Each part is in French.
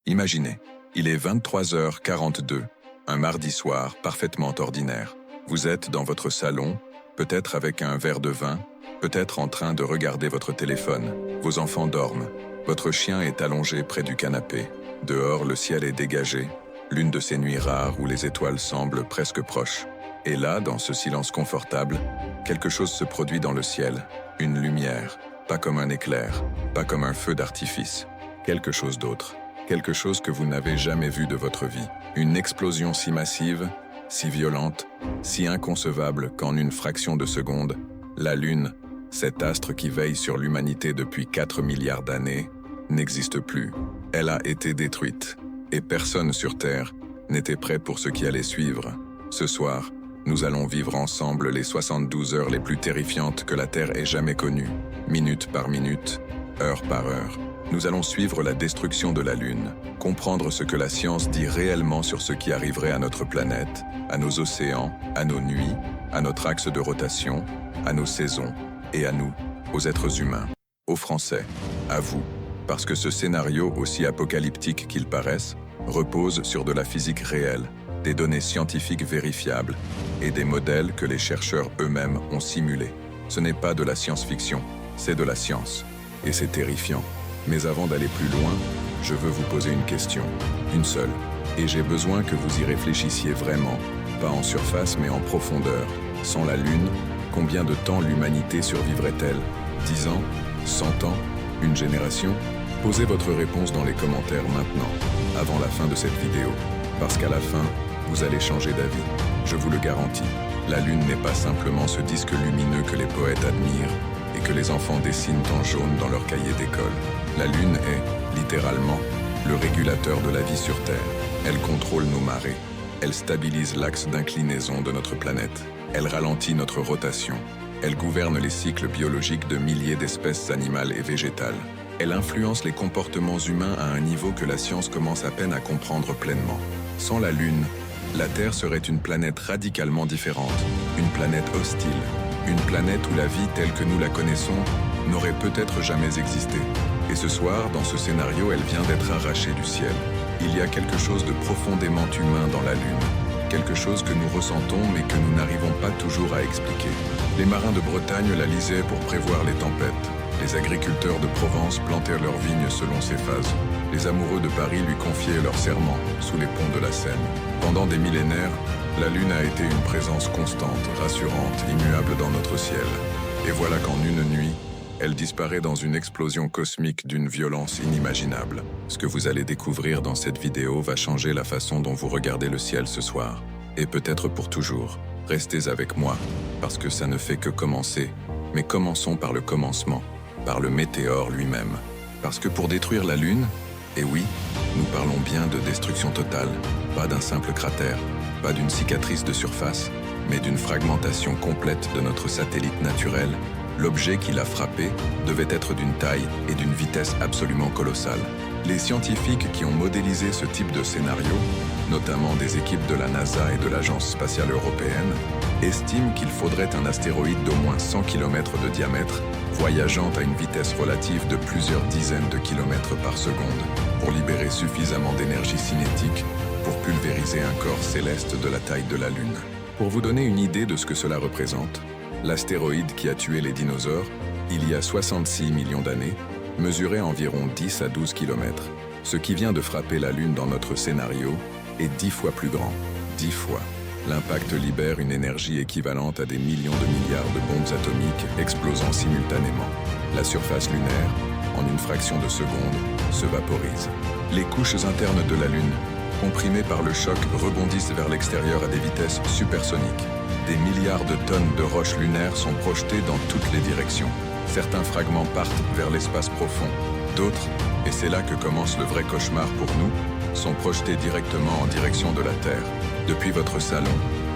Imaginez, il est 23h42, un mardi soir parfaitement ordinaire. Vous êtes dans votre salon, peut-être avec un verre de vin, peut-être en train de regarder votre téléphone. Vos enfants dorment. Votre chien est allongé près du canapé. Dehors, le ciel est dégagé, l'une de ces nuits rares où les étoiles semblent presque proches. Et là, dans ce silence confortable, quelque chose se produit dans le ciel. Une lumière, pas comme un éclair, pas comme un feu d'artifice. Quelque chose d'autre. Quelque chose que vous n'avez jamais vu de votre vie. Une explosion si massive, si violente, si inconcevable qu'en une fraction de seconde, la Lune, cet astre qui veille sur l'humanité depuis 4 milliards d'années, n'existe plus. Elle a été détruite. Et personne sur Terre n'était prêt pour ce qui allait suivre. Ce soir, nous allons vivre ensemble les 72 heures les plus terrifiantes que la Terre ait jamais connues. Minute par minute, heure par heure. Nous allons suivre la destruction de la Lune, comprendre ce que la science dit réellement sur ce qui arriverait à notre planète, à nos océans, à nos nuits, à notre axe de rotation, à nos saisons, et à nous, aux êtres humains, aux Français, à vous. Parce que ce scénario, aussi apocalyptique qu'il paraisse, repose sur de la physique réelle, des données scientifiques vérifiables et des modèles que les chercheurs eux-mêmes ont simulés. Ce n'est pas de la science-fiction, c'est de la science. Et c'est terrifiant. Mais avant d'aller plus loin, je veux vous poser une question, une seule. Et j'ai besoin que vous y réfléchissiez vraiment, pas en surface mais en profondeur. Sans la Lune, combien de temps l'humanité survivrait-elle? 10 ans? 100 ans? Une génération? Posez votre réponse dans les commentaires maintenant, avant la fin de cette vidéo. Parce qu'à la fin, vous allez changer d'avis. Je vous le garantis. La Lune n'est pas simplement ce disque lumineux que les poètes admirent et que les enfants dessinent en jaune dans leur cahier d'école. La Lune est, littéralement, le régulateur de la vie sur Terre. Elle contrôle nos marées. Elle stabilise l'axe d'inclinaison de notre planète. Elle ralentit notre rotation. Elle gouverne les cycles biologiques de milliers d'espèces animales et végétales. Elle influence les comportements humains à un niveau que la science commence à peine à comprendre pleinement. Sans la Lune, la Terre serait une planète radicalement différente, une planète hostile, une planète où la vie telle que nous la connaissons n'aurait peut-être jamais existé. Et ce soir, dans ce scénario, elle vient d'être arrachée du ciel. Il y a quelque chose de profondément humain dans la Lune, quelque chose que nous ressentons mais que nous n'arrivons pas toujours à expliquer. Les marins de Bretagne la lisaient pour prévoir les tempêtes. Les agriculteurs de Provence plantèrent leurs vignes selon ces phases. Les amoureux de Paris lui confiaient leurs serments sous les ponts de la Seine. Pendant des millénaires, la Lune a été une présence constante, rassurante, immuable dans notre ciel. Et voilà qu'en une nuit, elle disparaît dans une explosion cosmique d'une violence inimaginable. Ce que vous allez découvrir dans cette vidéo va changer la façon dont vous regardez le ciel ce soir. Et peut-être pour toujours. Restez avec moi, parce que ça ne fait que commencer. Mais commençons par le commencement, par le météore lui-même. Parce que pour détruire la Lune, et oui, nous parlons bien de destruction totale, pas d'un simple cratère, pas d'une cicatrice de surface, mais d'une fragmentation complète de notre satellite naturel. L'objet qui l'a frappé devait être d'une taille et d'une vitesse absolument colossales. Les scientifiques qui ont modélisé ce type de scénario, notamment des équipes de la NASA et de l'Agence spatiale européenne, estiment qu'il faudrait un astéroïde d'au moins 100 km de diamètre, voyageant à une vitesse relative de plusieurs dizaines de kilomètres par seconde, pour libérer suffisamment d'énergie cinétique pour pulvériser un corps céleste de la taille de la Lune. Pour vous donner une idée de ce que cela représente, l'astéroïde qui a tué les dinosaures, il y a 66 millions d'années, mesurait environ 10 à 12 km. Ce qui vient de frapper la Lune dans notre scénario est 10 fois plus grand. 10 fois. L'impact libère une énergie équivalente à des millions de milliards de bombes atomiques explosant simultanément. La surface lunaire, en une fraction de seconde, se vaporise. Les couches internes de la Lune, comprimées par le choc, rebondissent vers l'extérieur à des vitesses supersoniques. Des milliards de tonnes de roches lunaires sont projetées dans toutes les directions. Certains fragments partent vers l'espace profond. D'autres, et c'est là que commence le vrai cauchemar pour nous, sont projetés directement en direction de la Terre. Depuis votre salon,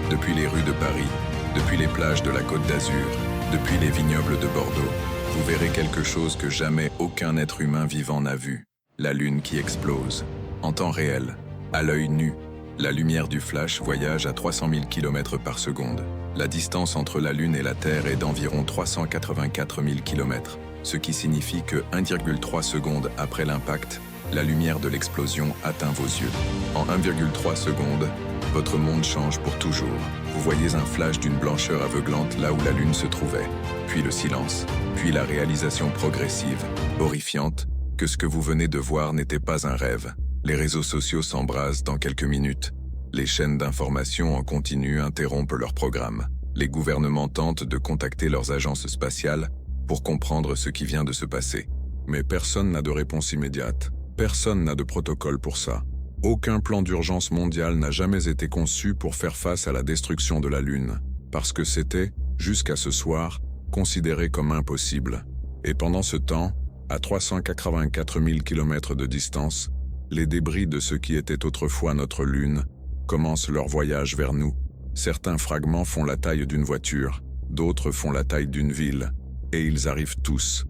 depuis les rues de Paris, depuis les plages de la Côte d'Azur, depuis les vignobles de Bordeaux, vous verrez quelque chose que jamais aucun être humain vivant n'a vu. La Lune qui explose. En temps réel, à l'œil nu, la lumière du flash voyage à 300 000 km par seconde. La distance entre la Lune et la Terre est d'environ 384 000 km, ce qui signifie que 1,3 secondes après l'impact, La lumière de l'explosion atteint vos yeux. En 1,3 secondes, votre monde change pour toujours. Vous voyez un flash d'une blancheur aveuglante là où la Lune se trouvait, puis le silence, puis la réalisation progressive, horrifiante, que ce que vous venez de voir n'était pas un rêve. Les réseaux sociaux s'embrasent dans quelques minutes. Les chaînes d'information en continu interrompent leur programme. Les gouvernements tentent de contacter leurs agences spatiales pour comprendre ce qui vient de se passer. Mais personne n'a de réponse immédiate. Personne n'a de protocole pour ça. Aucun plan d'urgence mondial n'a jamais été conçu pour faire face à la destruction de la Lune, parce que c'était, jusqu'à ce soir, considéré comme impossible. Et pendant ce temps, à 384 000 km de distance, les débris de ce qui était autrefois notre Lune commencent leur voyage vers nous. Certains fragments font la taille d'une voiture, d'autres font la taille d'une ville, et ils arrivent tous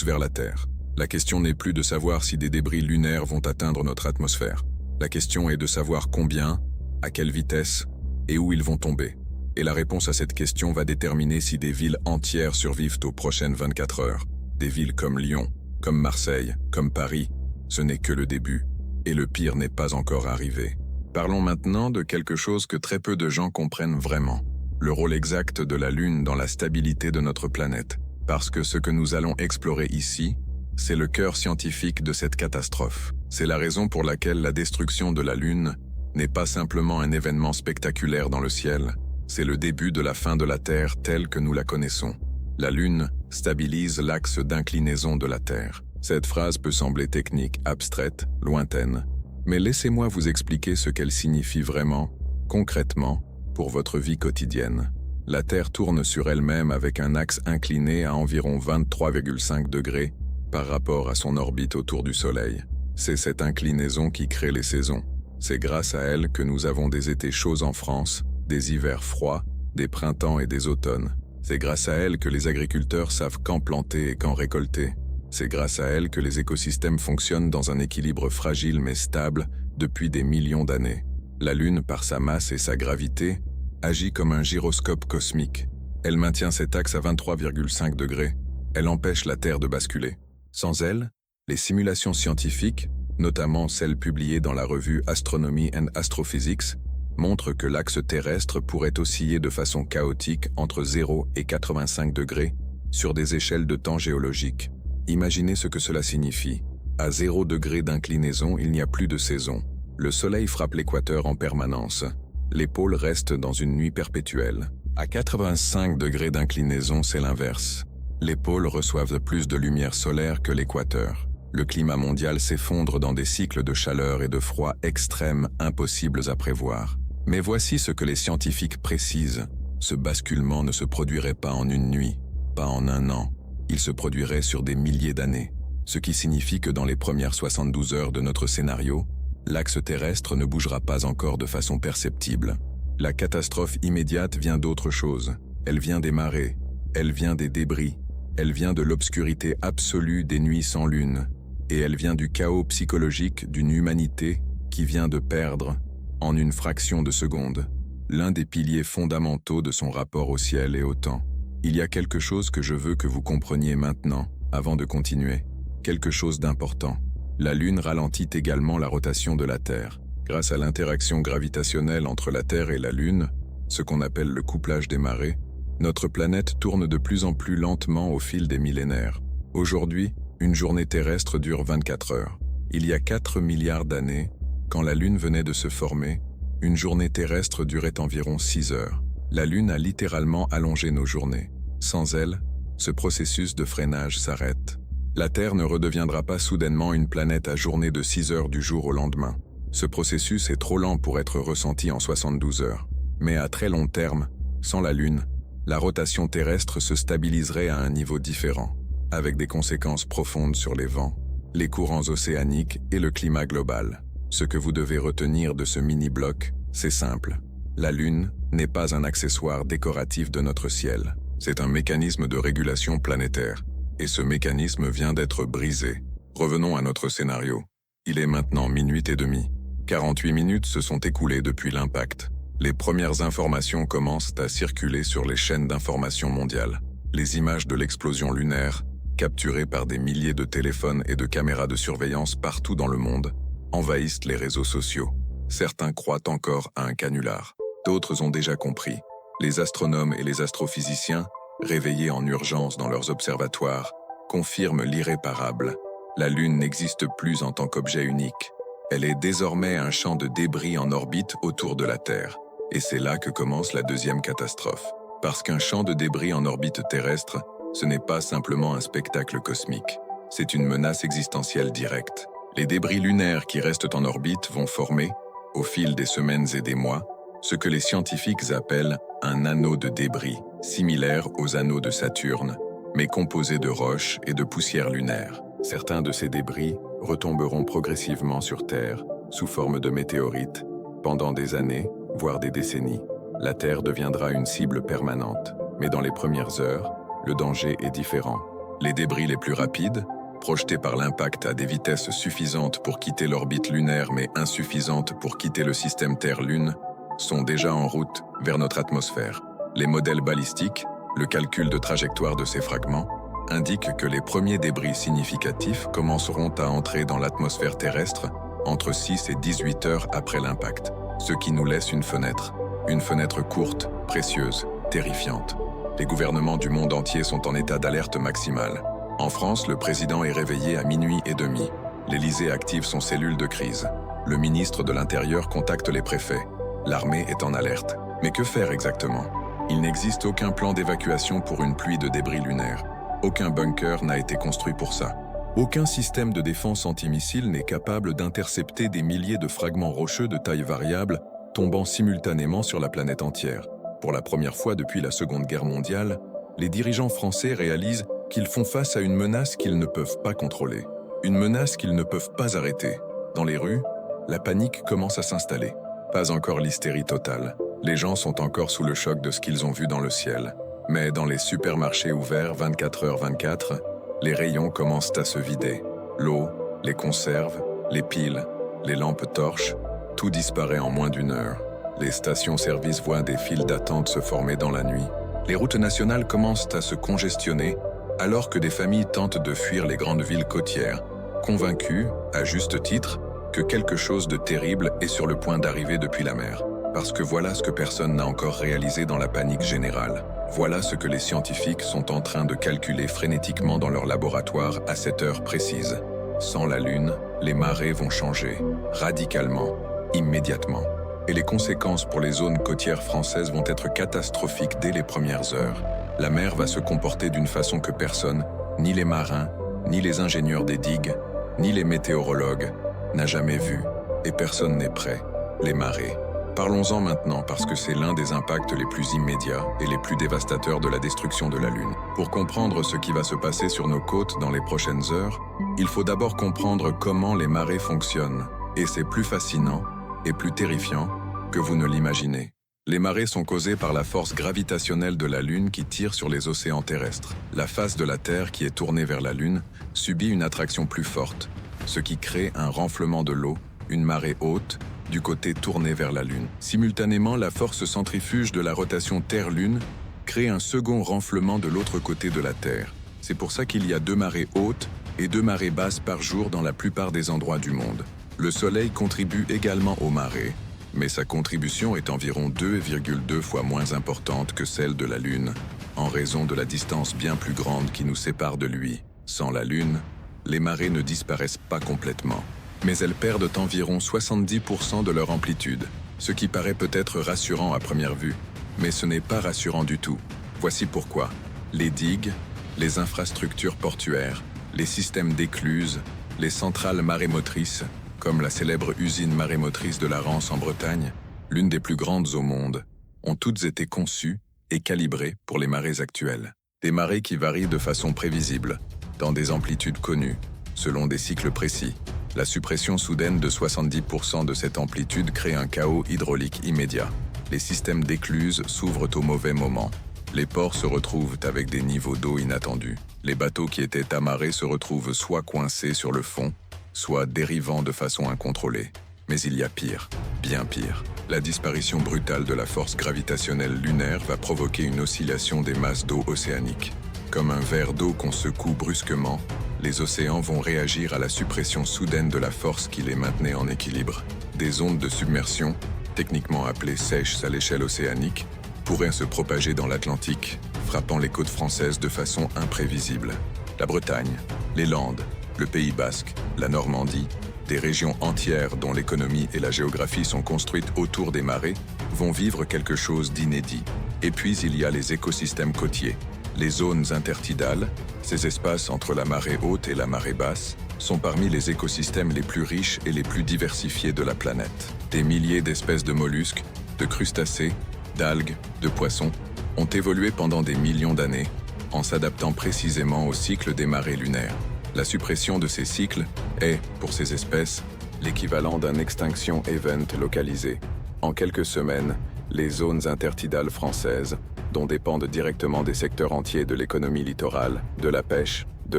vers la Terre. La question n'est plus de savoir si des débris lunaires vont atteindre notre atmosphère. La question est de savoir combien, à quelle vitesse et où ils vont tomber. Et la réponse à cette question va déterminer si des villes entières survivent aux prochaines 24 heures. Des villes comme Lyon, comme Marseille, comme Paris, ce n'est que le début. Et le pire n'est pas encore arrivé. Parlons maintenant de quelque chose que très peu de gens comprennent vraiment. Le rôle exact de la Lune dans la stabilité de notre planète. Parce que ce que nous allons explorer ici, c'est le cœur scientifique de cette catastrophe. C'est la raison pour laquelle la destruction de la Lune n'est pas simplement un événement spectaculaire dans le ciel, c'est le début de la fin de la Terre telle que nous la connaissons. La Lune stabilise l'axe d'inclinaison de la Terre. Cette phrase peut sembler technique, abstraite, lointaine, mais laissez-moi vous expliquer ce qu'elle signifie vraiment, concrètement, pour votre vie quotidienne. La Terre tourne sur elle-même avec un axe incliné à environ 23,5 degrés par rapport à son orbite autour du Soleil. C'est cette inclinaison qui crée les saisons. C'est grâce à elle que nous avons des étés chauds en France, des hivers froids, des printemps et des automnes. C'est grâce à elle que les agriculteurs savent quand planter et quand récolter. C'est grâce à elle que les écosystèmes fonctionnent dans un équilibre fragile mais stable depuis des millions d'années. La Lune, par sa masse et sa gravité, agit comme un gyroscope cosmique. Elle maintient cet axe à 23,5 degrés. Elle empêche la Terre de basculer. Sans elle, les simulations scientifiques, notamment celles publiées dans la revue Astronomy and Astrophysics, montrent que l'axe terrestre pourrait osciller de façon chaotique entre 0 et 85 degrés sur des échelles de temps géologiques. Imaginez ce que cela signifie. À 0 degré d'inclinaison, il n'y a plus de saison. Le Soleil frappe l'équateur en permanence. Les pôles restent dans une nuit perpétuelle. À 85 degrés d'inclinaison, c'est l'inverse. Les pôles reçoivent plus de lumière solaire que l'équateur. Le climat mondial s'effondre dans des cycles de chaleur et de froid extrêmes impossibles à prévoir. Mais voici ce que les scientifiques précisent. Ce basculement ne se produirait pas en une nuit, pas en un an. Il se produirait sur des milliers d'années. Ce qui signifie que dans les premières 72 heures de notre scénario, l'axe terrestre ne bougera pas encore de façon perceptible. La catastrophe immédiate vient d'autre chose. Elle vient des marées, elle vient des débris, elle vient de l'obscurité absolue des nuits sans lune, et elle vient du chaos psychologique d'une humanité qui vient de perdre, en une fraction de seconde, l'un des piliers fondamentaux de son rapport au ciel et au temps. Il y a quelque chose que je veux que vous compreniez maintenant, avant de continuer. Quelque chose d'important. La Lune ralentit également la rotation de la Terre. Grâce à l'interaction gravitationnelle entre la Terre et la Lune, ce qu'on appelle le couplage des marées, notre planète tourne de plus en plus lentement au fil des millénaires. Aujourd'hui, une journée terrestre dure 24 heures. Il y a 4 milliards d'années, quand la Lune venait de se former, une journée terrestre durait environ 6 heures. La Lune a littéralement allongé nos journées. Sans elle, ce processus de freinage s'arrête. La Terre ne redeviendra pas soudainement une planète à journée de 6 heures du jour au lendemain. Ce processus est trop lent pour être ressenti en 72 heures. Mais à très long terme, sans la Lune, la rotation terrestre se stabiliserait à un niveau différent, avec des conséquences profondes sur les vents, les courants océaniques et le climat global. Ce que vous devez retenir de ce mini-bloc, c'est simple. La Lune n'est pas un accessoire décoratif de notre ciel. C'est un mécanisme de régulation planétaire. Et ce mécanisme vient d'être brisé. Revenons à notre scénario. Il est maintenant 00h30. 48 minutes se sont écoulées depuis l'impact. Les premières informations commencent à circuler sur les chaînes d'information mondiales. Les images de l'explosion lunaire, capturés par des milliers de téléphones et de caméras de surveillance partout dans le monde, envahissent les réseaux sociaux. Certains croient encore à un canular. D'autres ont déjà compris. Les astronomes et les astrophysiciens, réveillés en urgence dans leurs observatoires, confirment l'irréparable. La Lune n'existe plus en tant qu'objet unique. Elle est désormais un champ de débris en orbite autour de la Terre. Et c'est là que commence la deuxième catastrophe. Parce qu'un champ de débris en orbite terrestre, ce n'est pas simplement un spectacle cosmique. C'est une menace existentielle directe. Les débris lunaires qui restent en orbite vont former, au fil des semaines et des mois, ce que les scientifiques appellent un anneau de débris, similaire aux anneaux de Saturne, mais composé de roches et de poussière lunaire. Certains de ces débris retomberont progressivement sur Terre, sous forme de météorites, pendant des années, voire des décennies. La Terre deviendra une cible permanente, mais dans les premières heures, le danger est différent. Les débris les plus rapides, projetés par l'impact à des vitesses suffisantes pour quitter l'orbite lunaire mais insuffisantes pour quitter le système Terre-Lune, sont déjà en route vers notre atmosphère. Les modèles balistiques, le calcul de trajectoire de ces fragments, indiquent que les premiers débris significatifs commenceront à entrer dans l'atmosphère terrestre entre 6 et 18 heures après l'impact, ce qui nous laisse une fenêtre courte, précieuse, terrifiante. Les gouvernements du monde entier sont en état d'alerte maximale. En France, le président est réveillé à 00h30. L'Élysée active son cellule de crise. Le ministre de l'Intérieur contacte les préfets. L'armée est en alerte. Mais que faire exactement? Il n'existe aucun plan d'évacuation pour une pluie de débris lunaires. Aucun bunker n'a été construit pour ça. Aucun système de défense antimissile n'est capable d'intercepter des milliers de fragments rocheux de taille variable tombant simultanément sur la planète entière. Pour la première fois depuis la Seconde Guerre mondiale, les dirigeants français réalisent qu'ils font face à une menace qu'ils ne peuvent pas contrôler. Une menace qu'ils ne peuvent pas arrêter. Dans les rues, la panique commence à s'installer. Pas encore l'hystérie totale. Les gens sont encore sous le choc de ce qu'ils ont vu dans le ciel. Mais dans les supermarchés ouverts 24h24, les rayons commencent à se vider. L'eau, les conserves, les piles, les lampes torches, tout disparaît en moins d'une heure. Les stations-service voient des files d'attente se former dans la nuit. Les routes nationales commencent à se congestionner alors que des familles tentent de fuir les grandes villes côtières, convaincues, à juste titre, que quelque chose de terrible est sur le point d'arriver depuis la mer. Parce que voilà ce que personne n'a encore réalisé dans la panique générale. Voilà ce que les scientifiques sont en train de calculer frénétiquement dans leur laboratoire à cette heure précise. Sans la Lune, les marées vont changer, radicalement, immédiatement. Et les conséquences pour les zones côtières françaises vont être catastrophiques dès les premières heures. La mer va se comporter d'une façon que personne, ni les marins, ni les ingénieurs des digues, ni les météorologues, n'a jamais vue. Et personne n'est prêt. Les marées. Parlons-en maintenant parce que c'est l'un des impacts les plus immédiats et les plus dévastateurs de la destruction de la Lune. Pour comprendre ce qui va se passer sur nos côtes dans les prochaines heures, il faut d'abord comprendre comment les marées fonctionnent. Et c'est plus fascinant et plus terrifiant que vous ne l'imaginez. Les marées sont causées par la force gravitationnelle de la Lune qui tire sur les océans terrestres. La face de la Terre, qui est tournée vers la Lune, subit une attraction plus forte, ce qui crée un renflement de l'eau, une marée haute, du côté tourné vers la Lune. Simultanément, la force centrifuge de la rotation Terre-Lune crée un second renflement de l'autre côté de la Terre. C'est pour ça qu'il y a 2 marées hautes et 2 marées basses par jour dans la plupart des endroits du monde. Le Soleil contribue également aux marées, mais sa contribution est environ 2,2 fois moins importante que celle de la Lune, en raison de la distance bien plus grande qui nous sépare de lui. Sans la Lune, les marées ne disparaissent pas complètement, mais elles perdent environ 70% de leur amplitude, ce qui paraît peut-être rassurant à première vue, mais ce n'est pas rassurant du tout. Voici pourquoi. Les digues, les infrastructures portuaires, les systèmes d'écluses, les centrales marémotrices, comme la célèbre usine marémotrice de la Rance en Bretagne, l'une des plus grandes au monde, ont toutes été conçues et calibrées pour les marées actuelles. Des marées qui varient de façon prévisible, dans des amplitudes connues, selon des cycles précis. La suppression soudaine de 70% de cette amplitude crée un chaos hydraulique immédiat. Les systèmes d'écluses s'ouvrent au mauvais moment. Les ports se retrouvent avec des niveaux d'eau inattendus. Les bateaux qui étaient amarrés se retrouvent soit coincés sur le fond, soit dérivant de façon incontrôlée. Mais il y a pire, bien pire. La disparition brutale de la force gravitationnelle lunaire va provoquer une oscillation des masses d'eau océaniques. Comme un verre d'eau qu'on secoue brusquement, les océans vont réagir à la suppression soudaine de la force qui les maintenait en équilibre. Des ondes de submersion, techniquement appelées sèches à l'échelle océanique, pourraient se propager dans l'Atlantique, frappant les côtes françaises de façon imprévisible. La Bretagne, les Landes, le Pays basque, la Normandie, des régions entières dont l'économie et la géographie sont construites autour des marées, vont vivre quelque chose d'inédit. Et puis il y a les écosystèmes côtiers. Les zones intertidales, ces espaces entre la marée haute et la marée basse, sont parmi les écosystèmes les plus riches et les plus diversifiés de la planète. Des milliers d'espèces de mollusques, de crustacés, d'algues, de poissons, ont évolué pendant des millions d'années, en s'adaptant précisément au cycle des marées lunaires. La suppression de ces cycles est, pour ces espèces, l'équivalent d'un extinction event localisé. En quelques semaines, les zones intertidales françaises, dont dépendent directement des secteurs entiers de l'économie littorale, de la pêche, de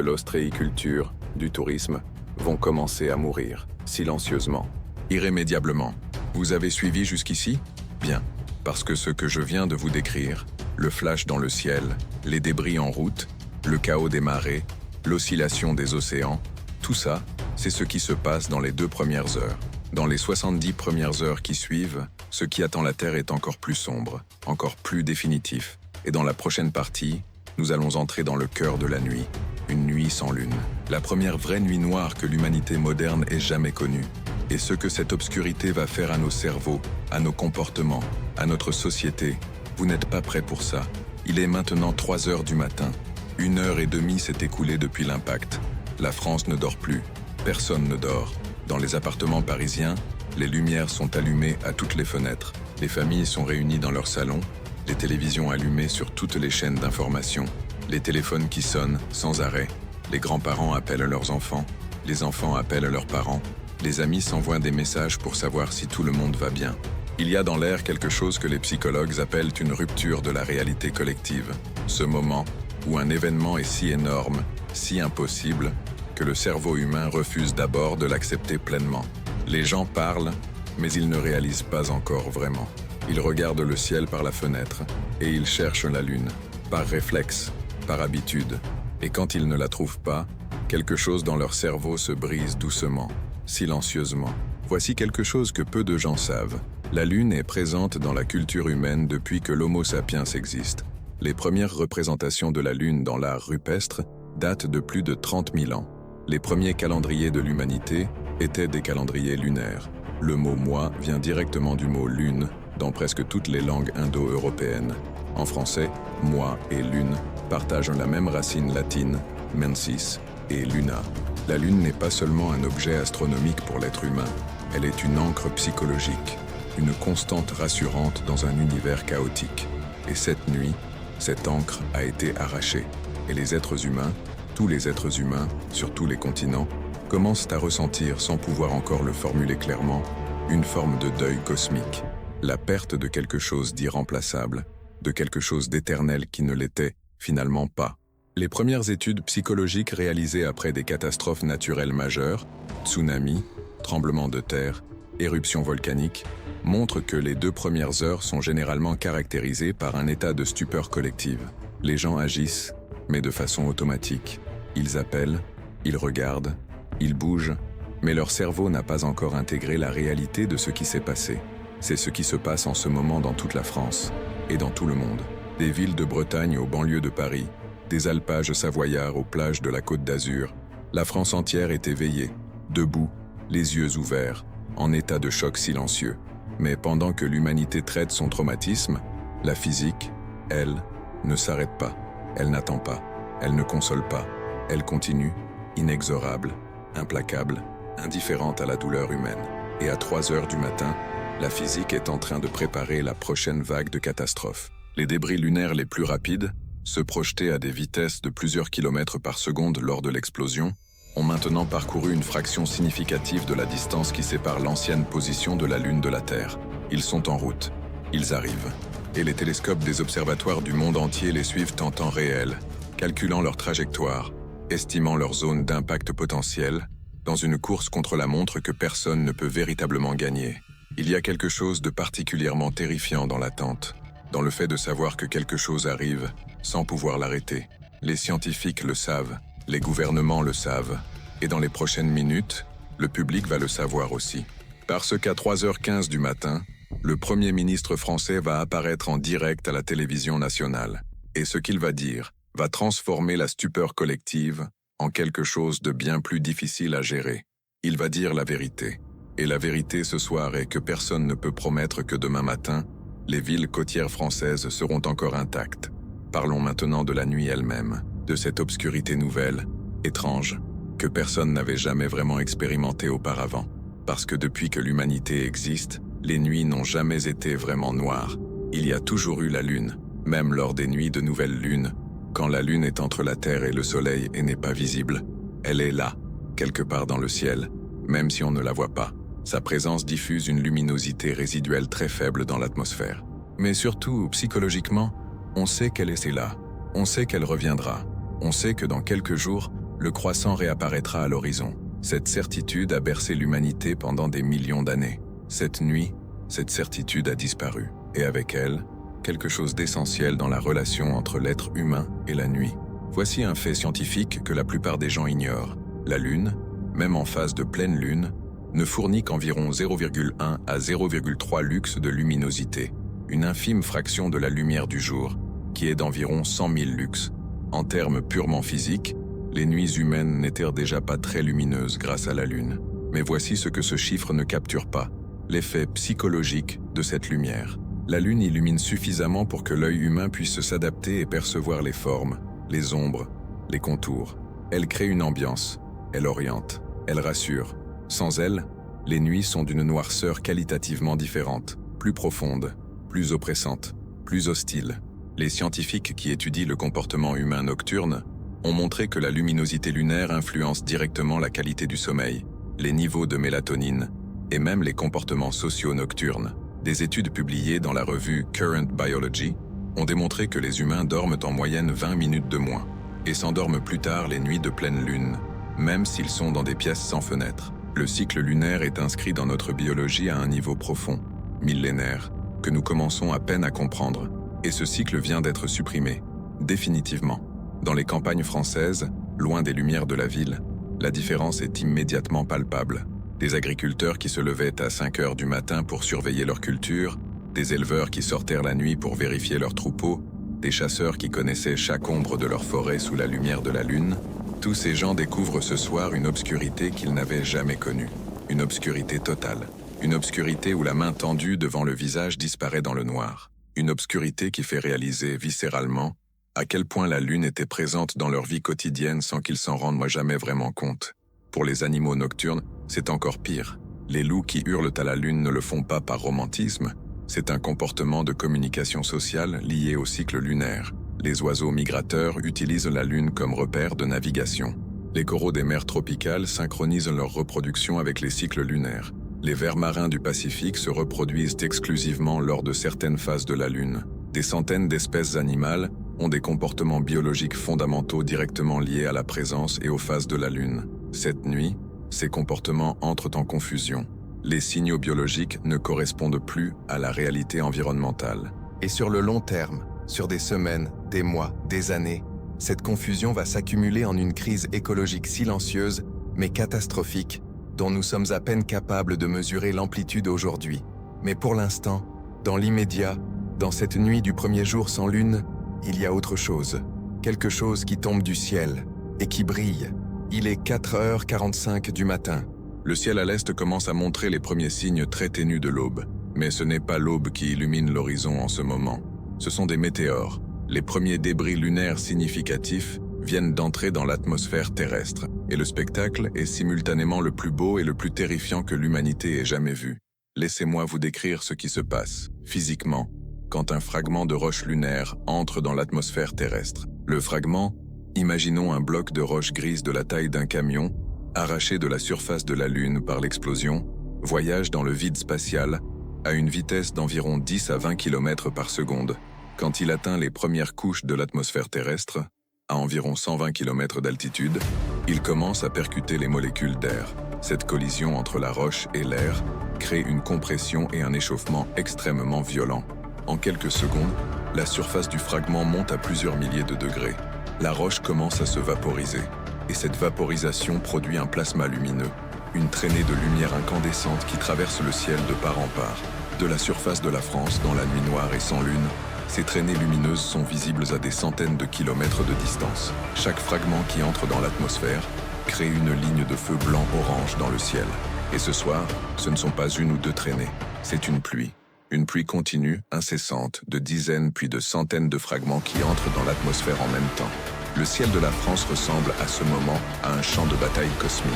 l'ostréiculture, du tourisme, vont commencer à mourir, silencieusement, irrémédiablement. Vous avez suivi jusqu'ici? Bien, parce que ce que je viens de vous décrire, le flash dans le ciel, les débris en route, le chaos des marées, l'oscillation des océans, tout ça, c'est ce qui se passe dans les 2 premières heures. Dans les 70 premières heures qui suivent, ce qui attend la Terre est encore plus sombre, encore plus définitif. Et dans la prochaine partie, nous allons entrer dans le cœur de la nuit, une nuit sans lune. La première vraie nuit noire que l'humanité moderne ait jamais connue. Et ce que cette obscurité va faire à nos cerveaux, à nos comportements, à notre société, vous n'êtes pas prêts pour ça. Il est maintenant 3 heures du matin. 1h30 s'est écoulée depuis l'impact. La France ne dort plus. Personne ne dort. Dans les appartements parisiens, les lumières sont allumées à toutes les fenêtres. Les familles sont réunies dans leurs salons, les télévisions allumées sur toutes les chaînes d'information, les téléphones qui sonnent sans arrêt, les grands-parents appellent leurs enfants, les enfants appellent leurs parents, les amis s'envoient des messages pour savoir si tout le monde va bien. Il y a dans l'air quelque chose que les psychologues appellent une rupture de la réalité collective. Ce moment où un événement est si énorme, si impossible, que le cerveau humain refuse d'abord de l'accepter pleinement. Les gens parlent, mais ils ne réalisent pas encore vraiment. Ils regardent le ciel par la fenêtre et ils cherchent la lune, par réflexe, par habitude. Et quand ils ne la trouvent pas, quelque chose dans leur cerveau se brise doucement, silencieusement. Voici quelque chose que peu de gens savent. La lune est présente dans la culture humaine depuis que l'Homo sapiens existe. Les premières représentations de la lune dans l'art rupestre datent de plus de 30 000 ans. Les premiers calendriers de l'humanité étaient des calendriers lunaires. Le mot « mois » vient directement du mot « lune » dans presque toutes les langues indo-européennes. En français, « mois » et « lune » partagent la même racine latine, « mensis » et « luna ». La lune n'est pas seulement un objet astronomique pour l'être humain, elle est une ancre psychologique, une constante rassurante dans un univers chaotique. Et cette nuit, cette ancre a été arrachée, et les êtres humains, tous les êtres humains, sur tous les continents, commencent à ressentir, sans pouvoir encore le formuler clairement, une forme de deuil cosmique, la perte de quelque chose d'irremplaçable, de quelque chose d'éternel qui ne l'était finalement pas. Les premières études psychologiques réalisées après des catastrophes naturelles majeures, tsunamis, tremblements de terre, éruptions volcaniques, montrent que les 2 premières heures sont généralement caractérisées par un état de stupeur collective. Les gens agissent, mais de façon automatique. Ils appellent, ils regardent, ils bougent, mais leur cerveau n'a pas encore intégré la réalité de ce qui s'est passé. C'est ce qui se passe en ce moment dans toute la France et dans tout le monde. Des villes de Bretagne aux banlieues de Paris, des alpages savoyards aux plages de la Côte d'Azur, la France entière est éveillée, debout, les yeux ouverts, en état de choc silencieux. Mais pendant que l'humanité traite son traumatisme, la physique, elle, ne s'arrête pas. Elle n'attend pas, elle ne console pas, elle continue, inexorable, implacable, indifférente à la douleur humaine. Et à 3 heures du matin, la physique est en train de préparer la prochaine vague de catastrophes. Les débris lunaires les plus rapides, se projeter à des vitesses de plusieurs kilomètres par seconde lors de l'explosion, ont maintenant parcouru une fraction significative de la distance qui sépare l'ancienne position de la Lune de la Terre. Ils sont en route, ils arrivent. Et les télescopes des observatoires du monde entier les suivent en temps réel, calculant leur trajectoire, estimant leur zone d'impact potentiel, dans une course contre la montre que personne ne peut véritablement gagner. Il y a quelque chose de particulièrement terrifiant dans l'attente, dans le fait de savoir que quelque chose arrive sans pouvoir l'arrêter. Les scientifiques le savent, les gouvernements le savent, et dans les prochaines minutes, le public va le savoir aussi. Parce qu'à 3h15 du matin, le Premier ministre français va apparaître en direct à la télévision nationale. Et ce qu'il va dire va transformer la stupeur collective en quelque chose de bien plus difficile à gérer. Il va dire la vérité. Et la vérité ce soir est que personne ne peut promettre que demain matin, les villes côtières françaises seront encore intactes. Parlons maintenant de la nuit elle-même, de cette obscurité nouvelle, étrange, que personne n'avait jamais vraiment expérimentée auparavant. Parce que depuis que l'humanité existe, les nuits n'ont jamais été vraiment noires. Il y a toujours eu la lune, même lors des nuits de nouvelle lune, quand la lune est entre la Terre et le Soleil et n'est pas visible. Elle est là, quelque part dans le ciel, même si on ne la voit pas. Sa présence diffuse une luminosité résiduelle très faible dans l'atmosphère. Mais surtout, psychologiquement, on sait qu'elle est là. On sait qu'elle reviendra. On sait que dans quelques jours, le croissant réapparaîtra à l'horizon. Cette certitude a bercé l'humanité pendant des millions d'années. Cette nuit, cette certitude a disparu. Et avec elle, quelque chose d'essentiel dans la relation entre l'être humain et la nuit. Voici un fait scientifique que la plupart des gens ignorent. La Lune, même en phase de pleine Lune, ne fournit qu'environ 0,1 à 0,3 lux de luminosité, une infime fraction de la lumière du jour, qui est d'environ 100 000 lux. En termes purement physiques, les nuits humaines n'étaient déjà pas très lumineuses grâce à la Lune. Mais voici ce que ce chiffre ne capture pas, l'effet psychologique de cette lumière. La Lune illumine suffisamment pour que l'œil humain puisse s'adapter et percevoir les formes, les ombres, les contours. Elle crée une ambiance, elle oriente, elle rassure. Sans elle, les nuits sont d'une noirceur qualitativement différente, plus profonde, plus oppressante, plus hostile. Les scientifiques qui étudient le comportement humain nocturne ont montré que la luminosité lunaire influence directement la qualité du sommeil, les niveaux de mélatonine et même les comportements sociaux nocturnes. Des études publiées dans la revue Current Biology ont démontré que les humains dorment en moyenne 20 minutes de moins et s'endorment plus tard les nuits de pleine lune, même s'ils sont dans des pièces sans fenêtre. Le cycle lunaire est inscrit dans notre biologie à un niveau profond, millénaire, que nous commençons à peine à comprendre, et ce cycle vient d'être supprimé, définitivement. Dans les campagnes françaises, loin des lumières de la ville, la différence est immédiatement palpable. Des agriculteurs qui se levaient à 5 heures du matin pour surveiller leur culture, des éleveurs qui sortèrent la nuit pour vérifier leurs troupeaux, des chasseurs qui connaissaient chaque ombre de leur forêt sous la lumière de la lune, tous ces gens découvrent ce soir une obscurité qu'ils n'avaient jamais connue. Une obscurité totale. Une obscurité où la main tendue devant le visage disparaît dans le noir. Une obscurité qui fait réaliser viscéralement à quel point la lune était présente dans leur vie quotidienne sans qu'ils s'en rendent jamais vraiment compte. Pour les animaux nocturnes, c'est encore pire. Les loups qui hurlent à la lune ne le font pas par romantisme. C'est un comportement de communication sociale lié au cycle lunaire. Les oiseaux migrateurs utilisent la Lune comme repère de navigation. Les coraux des mers tropicales synchronisent leur reproduction avec les cycles lunaires. Les vers marins du Pacifique se reproduisent exclusivement lors de certaines phases de la Lune. Des centaines d'espèces animales ont des comportements biologiques fondamentaux directement liés à la présence et aux phases de la Lune. Cette nuit, ces comportements entrent en confusion. Les signaux biologiques ne correspondent plus à la réalité environnementale. Et sur le long terme, sur des semaines, des mois, des années, cette confusion va s'accumuler en une crise écologique silencieuse, mais catastrophique, dont nous sommes à peine capables de mesurer l'amplitude aujourd'hui. Mais pour l'instant, dans l'immédiat, dans cette nuit du premier jour sans lune, il y a autre chose. Quelque chose qui tombe du ciel et qui brille. Il est 4h45 du matin. Le ciel à l'est commence à montrer les premiers signes très ténus de l'aube. Mais ce n'est pas l'aube qui illumine l'horizon en ce moment. Ce sont des météores. Les premiers débris lunaires significatifs viennent d'entrer dans l'atmosphère terrestre, et le spectacle est simultanément le plus beau et le plus terrifiant que l'humanité ait jamais vu. Laissez-moi vous décrire ce qui se passe, physiquement, quand un fragment de roche lunaire entre dans l'atmosphère terrestre. Le fragment, imaginons un bloc de roche grise de la taille d'un camion, arraché de la surface de la Lune par l'explosion, voyage dans le vide spatial à une vitesse d'environ 10 à 20 km par seconde. Quand il atteint les premières couches de l'atmosphère terrestre, à environ 120 km d'altitude, il commence à percuter les molécules d'air. Cette collision entre la roche et l'air crée une compression et un échauffement extrêmement violents. En quelques secondes, la surface du fragment monte à plusieurs milliers de degrés. la roche commence à se vaporiser, et cette vaporisation produit un plasma lumineux, une traînée de lumière incandescente qui traverse le ciel de part en part. De la surface de la France, dans la nuit noire et sans lune, ces traînées lumineuses sont visibles à des centaines de kilomètres de distance. Chaque fragment qui entre dans l'atmosphère crée une ligne de feu blanc-orange dans le ciel. Et ce soir, ce ne sont pas une ou deux traînées, c'est une pluie. Une pluie continue, incessante, de dizaines puis de centaines de fragments qui entrent dans l'atmosphère en même temps. Le ciel de la France ressemble à ce moment à un champ de bataille cosmique.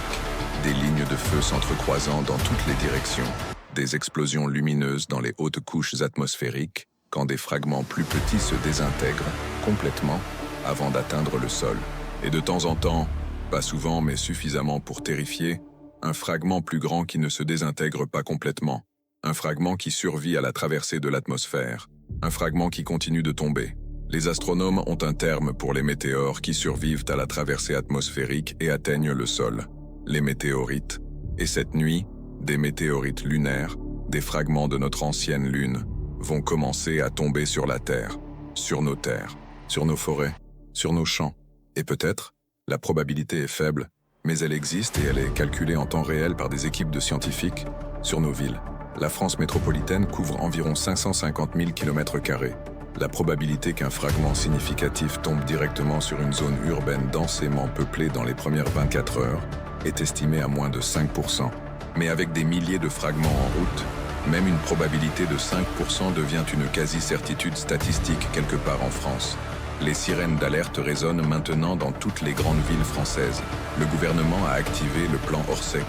Des lignes de feu s'entrecroisant dans toutes les directions. Des explosions lumineuses dans les hautes couches atmosphériques, quand des fragments plus petits se désintègrent complètement avant d'atteindre le sol. Et de temps en temps, pas souvent mais suffisamment pour terrifier, un fragment plus grand qui ne se désintègre pas complètement. Un fragment qui survit à la traversée de l'atmosphère. Un fragment qui continue de tomber. Les astronomes ont un terme pour les météores qui survivent à la traversée atmosphérique et atteignent le sol. Les météorites. Et cette nuit, des météorites lunaires, des fragments de notre ancienne lune, vont commencer à tomber sur la Terre, sur nos terres, sur nos forêts, sur nos champs. Et peut-être, la probabilité est faible, mais elle existe et elle est calculée en temps réel par des équipes de scientifiques sur nos villes. La France métropolitaine couvre environ 550 000 km². La probabilité qu'un fragment significatif tombe directement sur une zone urbaine densément peuplée dans les premières 24 heures est estimée à moins de 5%. Mais avec des milliers de fragments en route, même une probabilité de 5% devient une quasi-certitude statistique quelque part en France. Les sirènes d'alerte résonnent maintenant dans toutes les grandes villes françaises. Le gouvernement a activé le plan Orsec,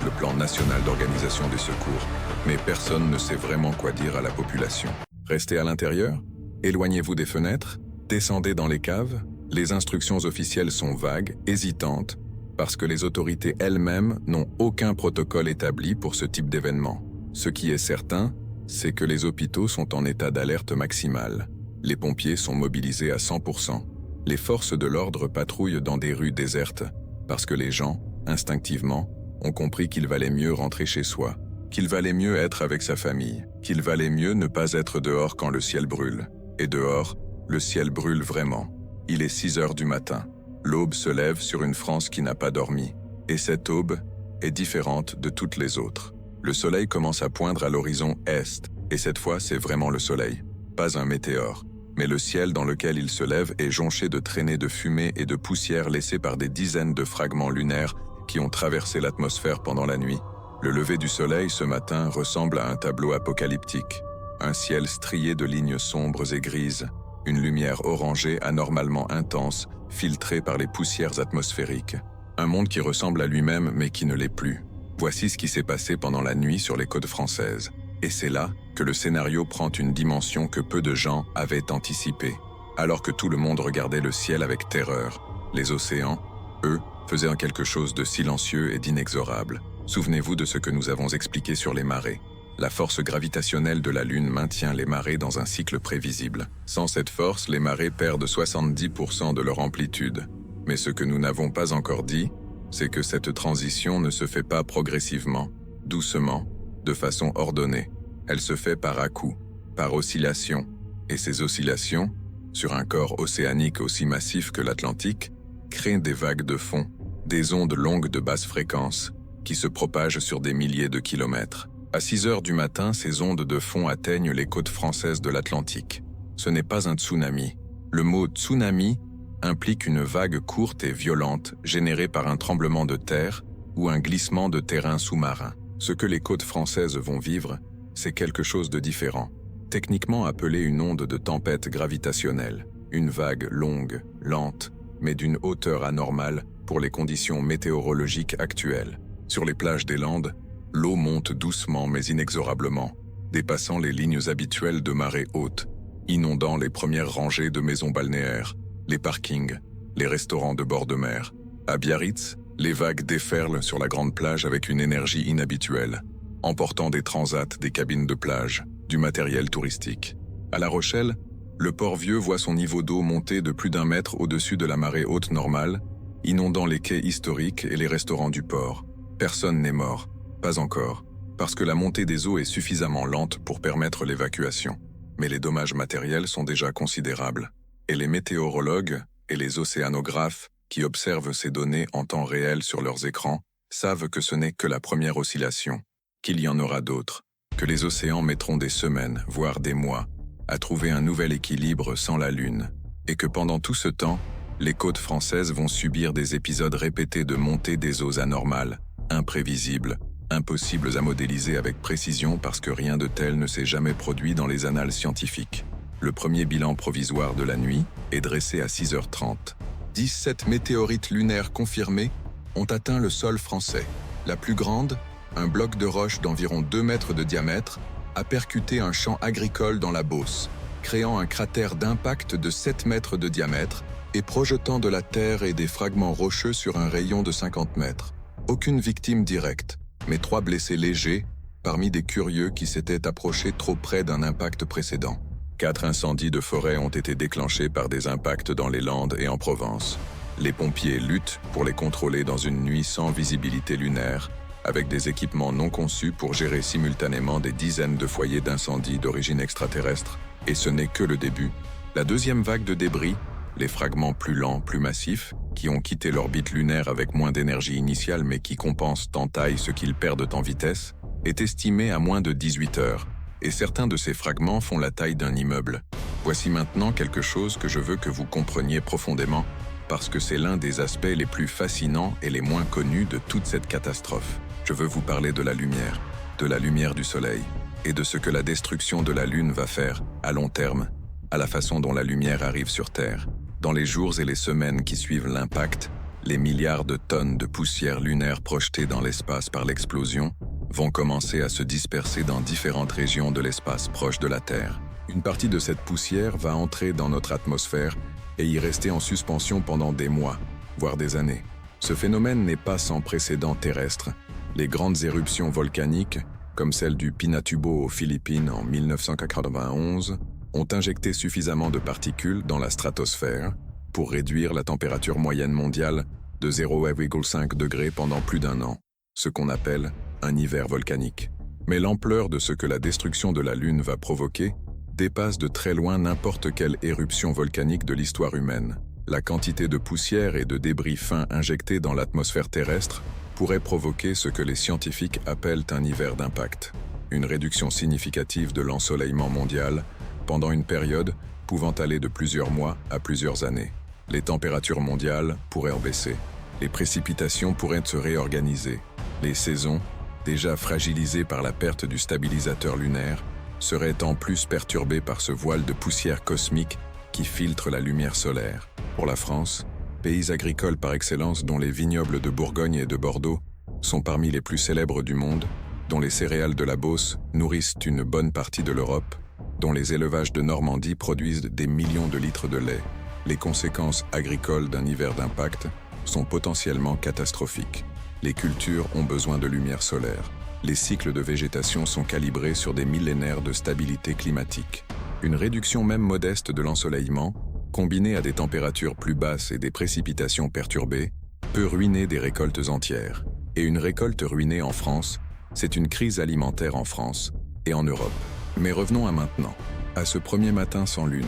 le plan national d'organisation des secours, mais personne ne sait vraiment quoi dire à la population. Restez à l'intérieur, éloignez-vous des fenêtres, descendez dans les caves. Les instructions officielles sont vagues, hésitantes, parce que les autorités elles-mêmes n'ont aucun protocole établi pour ce type d'événement. Ce qui est certain, c'est que les hôpitaux sont en état d'alerte maximale. Les pompiers sont mobilisés à 100%. Les forces de l'ordre patrouillent dans des rues désertes, parce que les gens, instinctivement, ont compris qu'il valait mieux rentrer chez soi, qu'il valait mieux être avec sa famille, qu'il valait mieux ne pas être dehors quand le ciel brûle. Et dehors, le ciel brûle vraiment. Il est 6 heures du matin. L'aube se lève sur une France qui n'a pas dormi. Et cette aube est différente de toutes les autres. Le soleil commence à poindre à l'horizon est, et cette fois c'est vraiment le soleil, pas un météore. Mais le ciel dans lequel il se lève est jonché de traînées de fumée et de poussière laissées par des dizaines de fragments lunaires qui ont traversé l'atmosphère pendant la nuit. Le lever du soleil ce matin ressemble à un tableau apocalyptique. Un ciel strié de lignes sombres et grises, une lumière orangée anormalement intense, filtrée par les poussières atmosphériques. Un monde qui ressemble à lui-même mais qui ne l'est plus. Voici ce qui s'est passé pendant la nuit sur les côtes françaises. Et c'est là que le scénario prend une dimension que peu de gens avaient anticipée. Alors que tout le monde regardait le ciel avec terreur, les océans, eux, faisaient quelque chose de silencieux et d'inexorable. Souvenez-vous de ce que nous avons expliqué sur les marées. La force gravitationnelle de la Lune maintient les marées dans un cycle prévisible. Sans cette force, les marées perdent 70% de leur amplitude. Mais ce que nous n'avons pas encore dit, c'est que cette transition ne se fait pas progressivement, doucement, de façon ordonnée. Elle se fait par à-coups, par oscillation. Et ces oscillations, sur un corps océanique aussi massif que l'Atlantique, créent des vagues de fond, des ondes longues de basse fréquence, qui se propagent sur des milliers de kilomètres. À 6 heures du matin, ces ondes de fond atteignent les côtes françaises de l'Atlantique. Ce n'est pas un tsunami. Le mot « tsunami » implique une vague courte et violente générée par un tremblement de terre ou un glissement de terrain sous-marin. Ce que les côtes françaises vont vivre, c'est quelque chose de différent. Techniquement appelé une onde de tempête gravitationnelle, une vague longue, lente, mais d'une hauteur anormale pour les conditions météorologiques actuelles. Sur les plages des Landes, l'eau monte doucement mais inexorablement, dépassant les lignes habituelles de marée haute, inondant les premières rangées de maisons balnéaires, les parkings, les restaurants de bord de mer. À Biarritz, les vagues déferlent sur la grande plage avec une énergie inhabituelle, emportant des transats, des cabines de plage, du matériel touristique. À La Rochelle, le port Vieux voit son niveau d'eau monter de plus d'1 mètre au-dessus de la marée haute normale, inondant les quais historiques et les restaurants du port. Personne n'est mort, pas encore, parce que la montée des eaux est suffisamment lente pour permettre l'évacuation. Mais les dommages matériels sont déjà considérables. Et les météorologues et les océanographes, qui observent ces données en temps réel sur leurs écrans, savent que ce n'est que la première oscillation, qu'il y en aura d'autres, que les océans mettront des semaines, voire des mois, à trouver un nouvel équilibre sans la Lune, et que pendant tout ce temps, les côtes françaises vont subir des épisodes répétés de montée des eaux anormales, imprévisibles, impossibles à modéliser avec précision parce que rien de tel ne s'est jamais produit dans les annales scientifiques. Le premier bilan provisoire de la nuit est dressé à 6h30. 17 météorites lunaires confirmées ont atteint le sol français. La plus grande, un bloc de roche d'environ 2 mètres de diamètre, a percuté un champ agricole dans la Beauce, créant un cratère d'impact de 7 mètres de diamètre et projetant de la terre et des fragments rocheux sur un rayon de 50 mètres. Aucune victime directe, mais 3 blessés légers, parmi des curieux qui s'étaient approchés trop près d'un impact précédent. 4 incendies de forêt ont été déclenchés par des impacts dans les Landes et en Provence. Les pompiers luttent pour les contrôler dans une nuit sans visibilité lunaire, avec des équipements non conçus pour gérer simultanément des dizaines de foyers d'incendie d'origine extraterrestre. Et ce n'est que le début. La deuxième vague de débris, les fragments plus lents, plus massifs, qui ont quitté l'orbite lunaire avec moins d'énergie initiale mais qui compensent en taille ce qu'ils perdent en vitesse, est estimée à moins de 18 heures, et certains de ces fragments font la taille d'un immeuble. Voici maintenant quelque chose que je veux que vous compreniez profondément, parce que c'est l'un des aspects les plus fascinants et les moins connus de toute cette catastrophe. Je veux vous parler de la lumière du Soleil, et de ce que la destruction de la Lune va faire, à long terme, à la façon dont la lumière arrive sur Terre. Dans les jours et les semaines qui suivent l'impact, les milliards de tonnes de poussière lunaire projetées dans l'espace par l'explosion vont commencer à se disperser dans différentes régions de l'espace proche de la Terre. Une partie de cette poussière va entrer dans notre atmosphère et y rester en suspension pendant des mois, voire des années. Ce phénomène n'est pas sans précédent terrestre. Les grandes éruptions volcaniques, comme celle du Pinatubo aux Philippines en 1991, ont injecté suffisamment de particules dans la stratosphère pour réduire la température moyenne mondiale de 0,5 degrés pendant plus d'1 an, ce qu'on appelle un hiver volcanique. Mais l'ampleur de ce que la destruction de la Lune va provoquer dépasse de très loin n'importe quelle éruption volcanique de l'histoire humaine. La quantité de poussière et de débris fins injectés dans l'atmosphère terrestre pourrait provoquer ce que les scientifiques appellent un hiver d'impact, une réduction significative de l'ensoleillement mondial pendant une période pouvant aller de plusieurs mois à plusieurs années. Les températures mondiales pourraient baisser, les précipitations pourraient se réorganiser, les saisons, déjà fragilisées par la perte du stabilisateur lunaire, seraient en plus perturbées par ce voile de poussière cosmique qui filtre la lumière solaire. Pour la France, pays agricole par excellence dont les vignobles de Bourgogne et de Bordeaux sont parmi les plus célèbres du monde, dont les céréales de la Beauce nourrissent une bonne partie de l'Europe, dont les élevages de Normandie produisent des millions de litres de lait, les conséquences agricoles d'un hiver d'impact sont potentiellement catastrophiques. Les cultures ont besoin de lumière solaire. Les cycles de végétation sont calibrés sur des millénaires de stabilité climatique. Une réduction même modeste de l'ensoleillement, combinée à des températures plus basses et des précipitations perturbées, peut ruiner des récoltes entières. Et une récolte ruinée en France, c'est une crise alimentaire en France et en Europe. Mais revenons à maintenant, à ce premier matin sans lune.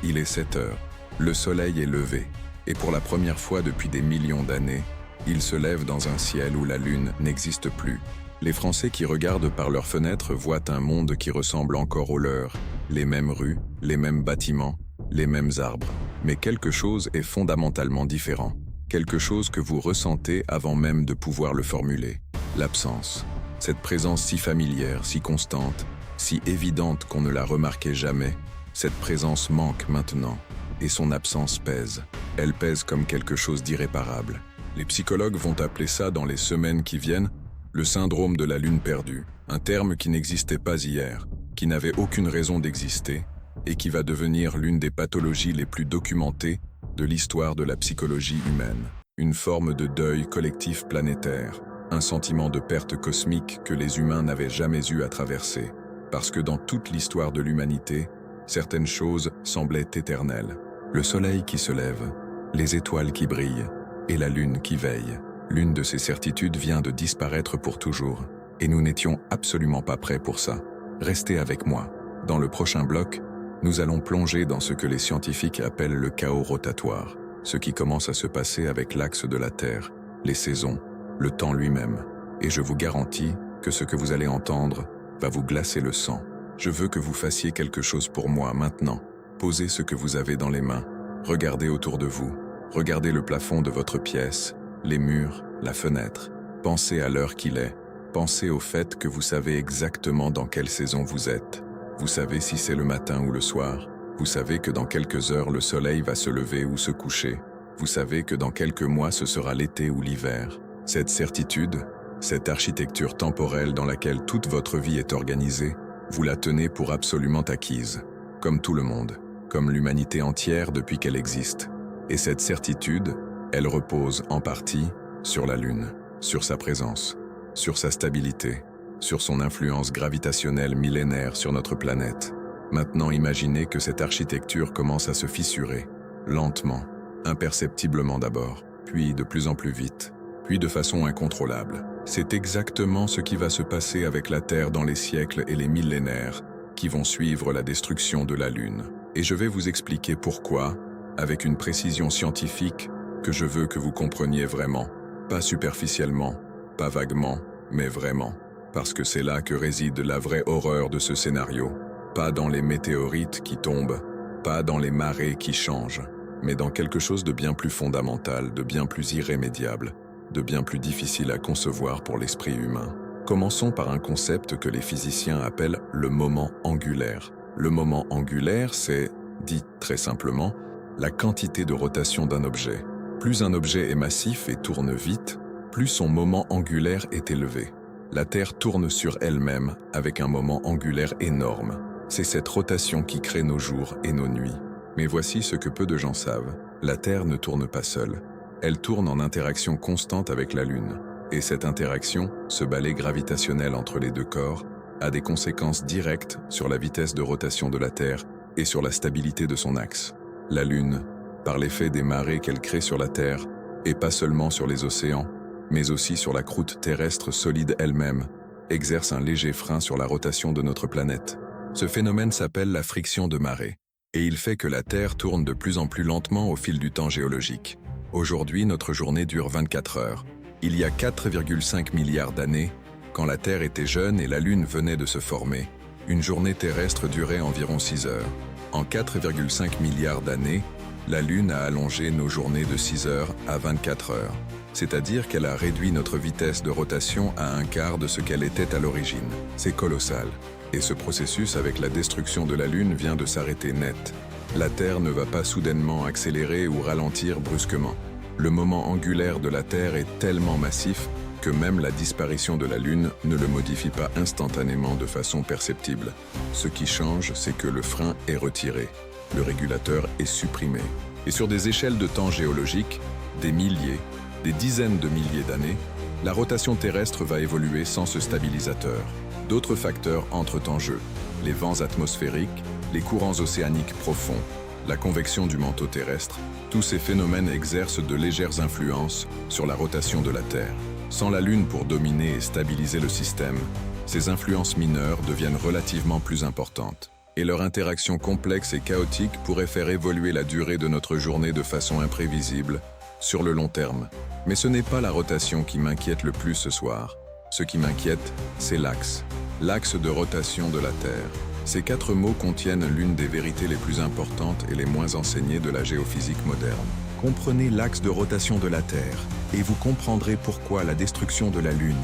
Il est 7 heures, le soleil est levé, et pour la première fois depuis des millions d'années, il se lève dans un ciel où la lune n'existe plus. Les Français qui regardent par leurs fenêtres voient un monde qui ressemble encore au leur, les mêmes rues, les mêmes bâtiments, les mêmes arbres. Mais quelque chose est fondamentalement différent, quelque chose que vous ressentez avant même de pouvoir le formuler. L'absence, cette présence si familière, si constante, si évidente qu'on ne la remarquait jamais, cette présence manque maintenant, et son absence pèse. Elle pèse comme quelque chose d'irréparable. Les psychologues vont appeler ça dans les semaines qui viennent le syndrome de la lune perdue, un terme qui n'existait pas hier, qui n'avait aucune raison d'exister, et qui va devenir l'une des pathologies les plus documentées de l'histoire de la psychologie humaine. Une forme de deuil collectif planétaire, un sentiment de perte cosmique que les humains n'avaient jamais eu à traverser, parce que dans toute l'histoire de l'humanité, certaines choses semblaient éternelles. Le soleil qui se lève, les étoiles qui brillent, et la lune qui veille. L'une de ces certitudes vient de disparaître pour toujours, et nous n'étions absolument pas prêts pour ça. Restez avec moi. Dans le prochain bloc, nous allons plonger dans ce que les scientifiques appellent le chaos rotatoire. ce qui commence à se passer avec l'axe de la Terre, les saisons, le temps lui-même. Et je vous garantis que ce que vous allez entendre va vous glacer le sang. Je veux que vous fassiez quelque chose pour moi maintenant. Posez ce que vous avez dans les mains. Regardez autour de vous. Regardez le plafond de votre pièce, les murs, la fenêtre. Pensez à l'heure qu'il est. Pensez au fait que vous savez exactement dans quelle saison vous êtes. Vous savez si c'est le matin ou le soir. Vous savez que dans quelques heures le soleil va se lever ou se coucher. Vous savez que dans quelques mois ce sera l'été ou l'hiver. Cette certitude, cette architecture temporelle dans laquelle toute votre vie est organisée, vous la tenez pour absolument acquise, comme tout le monde, comme l'humanité entière depuis qu'elle existe. Et cette certitude, elle repose en partie sur la Lune, sur sa présence, sur sa stabilité, sur son influence gravitationnelle millénaire sur notre planète. Maintenant, imaginez que cette architecture commence à se fissurer, lentement, imperceptiblement d'abord, puis de plus en plus vite, puis de façon incontrôlable. C'est exactement ce qui va se passer avec la Terre dans les siècles et les millénaires qui vont suivre la destruction de la Lune. Et je vais vous expliquer pourquoi, avec une précision scientifique que je veux que vous compreniez vraiment, pas superficiellement, pas vaguement, mais vraiment. Parce que c'est là que réside la vraie horreur de ce scénario. Pas dans les météorites qui tombent, pas dans les marées qui changent, mais dans quelque chose de bien plus fondamental, de bien plus irrémédiable, de bien plus difficile à concevoir pour l'esprit humain. Commençons par un concept que les physiciens appellent le moment angulaire. Le moment angulaire, c'est, dit très simplement, la quantité de rotation d'un objet. Plus un objet est massif et tourne vite, plus son moment angulaire est élevé. La Terre tourne sur elle-même avec un moment angulaire énorme. C'est cette rotation qui crée nos jours et nos nuits. Mais voici ce que peu de gens savent. La Terre ne tourne pas seule. Elle tourne en interaction constante avec la Lune. Et cette interaction, ce balai gravitationnel entre les deux corps, a des conséquences directes sur la vitesse de rotation de la Terre et sur la stabilité de son axe. La Lune, par l'effet des marées qu'elle crée sur la Terre, et pas seulement sur les océans, mais aussi sur la croûte terrestre solide elle-même, exerce un léger frein sur la rotation de notre planète. Ce phénomène s'appelle la friction de marée, et il fait que la Terre tourne de plus en plus lentement au fil du temps géologique. Aujourd'hui, notre journée dure 24 heures. Il y a 4,5 milliards d'années, quand la Terre était jeune et la Lune venait de se former, une journée terrestre durait environ 6 heures. En 4,5 milliards d'années, la Lune a allongé nos journées de 6 heures à 24 heures. C'est-à-dire qu'elle a réduit notre vitesse de rotation à un quart de ce qu'elle était à l'origine. C'est colossal. Et ce processus avec la destruction de la Lune vient de s'arrêter net. La Terre ne va pas soudainement accélérer ou ralentir brusquement. Le moment angulaire de la Terre est tellement massif que même la disparition de la Lune ne le modifie pas instantanément de façon perceptible. Ce qui change, c'est que le frein est retiré, le régulateur est supprimé. Et sur des échelles de temps géologiques, des milliers, des dizaines de milliers d'années, la rotation terrestre va évoluer sans ce stabilisateur. D'autres facteurs entrent en jeu, les vents atmosphériques, les courants océaniques profonds, la convection du manteau terrestre. Tous ces phénomènes exercent de légères influences sur la rotation de la Terre. Sans la Lune pour dominer et stabiliser le système, ces influences mineures deviennent relativement plus importantes. Et leur interaction complexe et chaotique pourrait faire évoluer la durée de notre journée de façon imprévisible, sur le long terme. Mais ce n'est pas la rotation qui m'inquiète le plus ce soir. Ce qui m'inquiète, c'est l'axe de rotation de la Terre. Ces 4 mots contiennent l'une des vérités les plus importantes et les moins enseignées de la géophysique moderne. Comprenez l'axe de rotation de la Terre, et vous comprendrez pourquoi la destruction de la Lune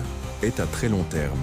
est à très long terme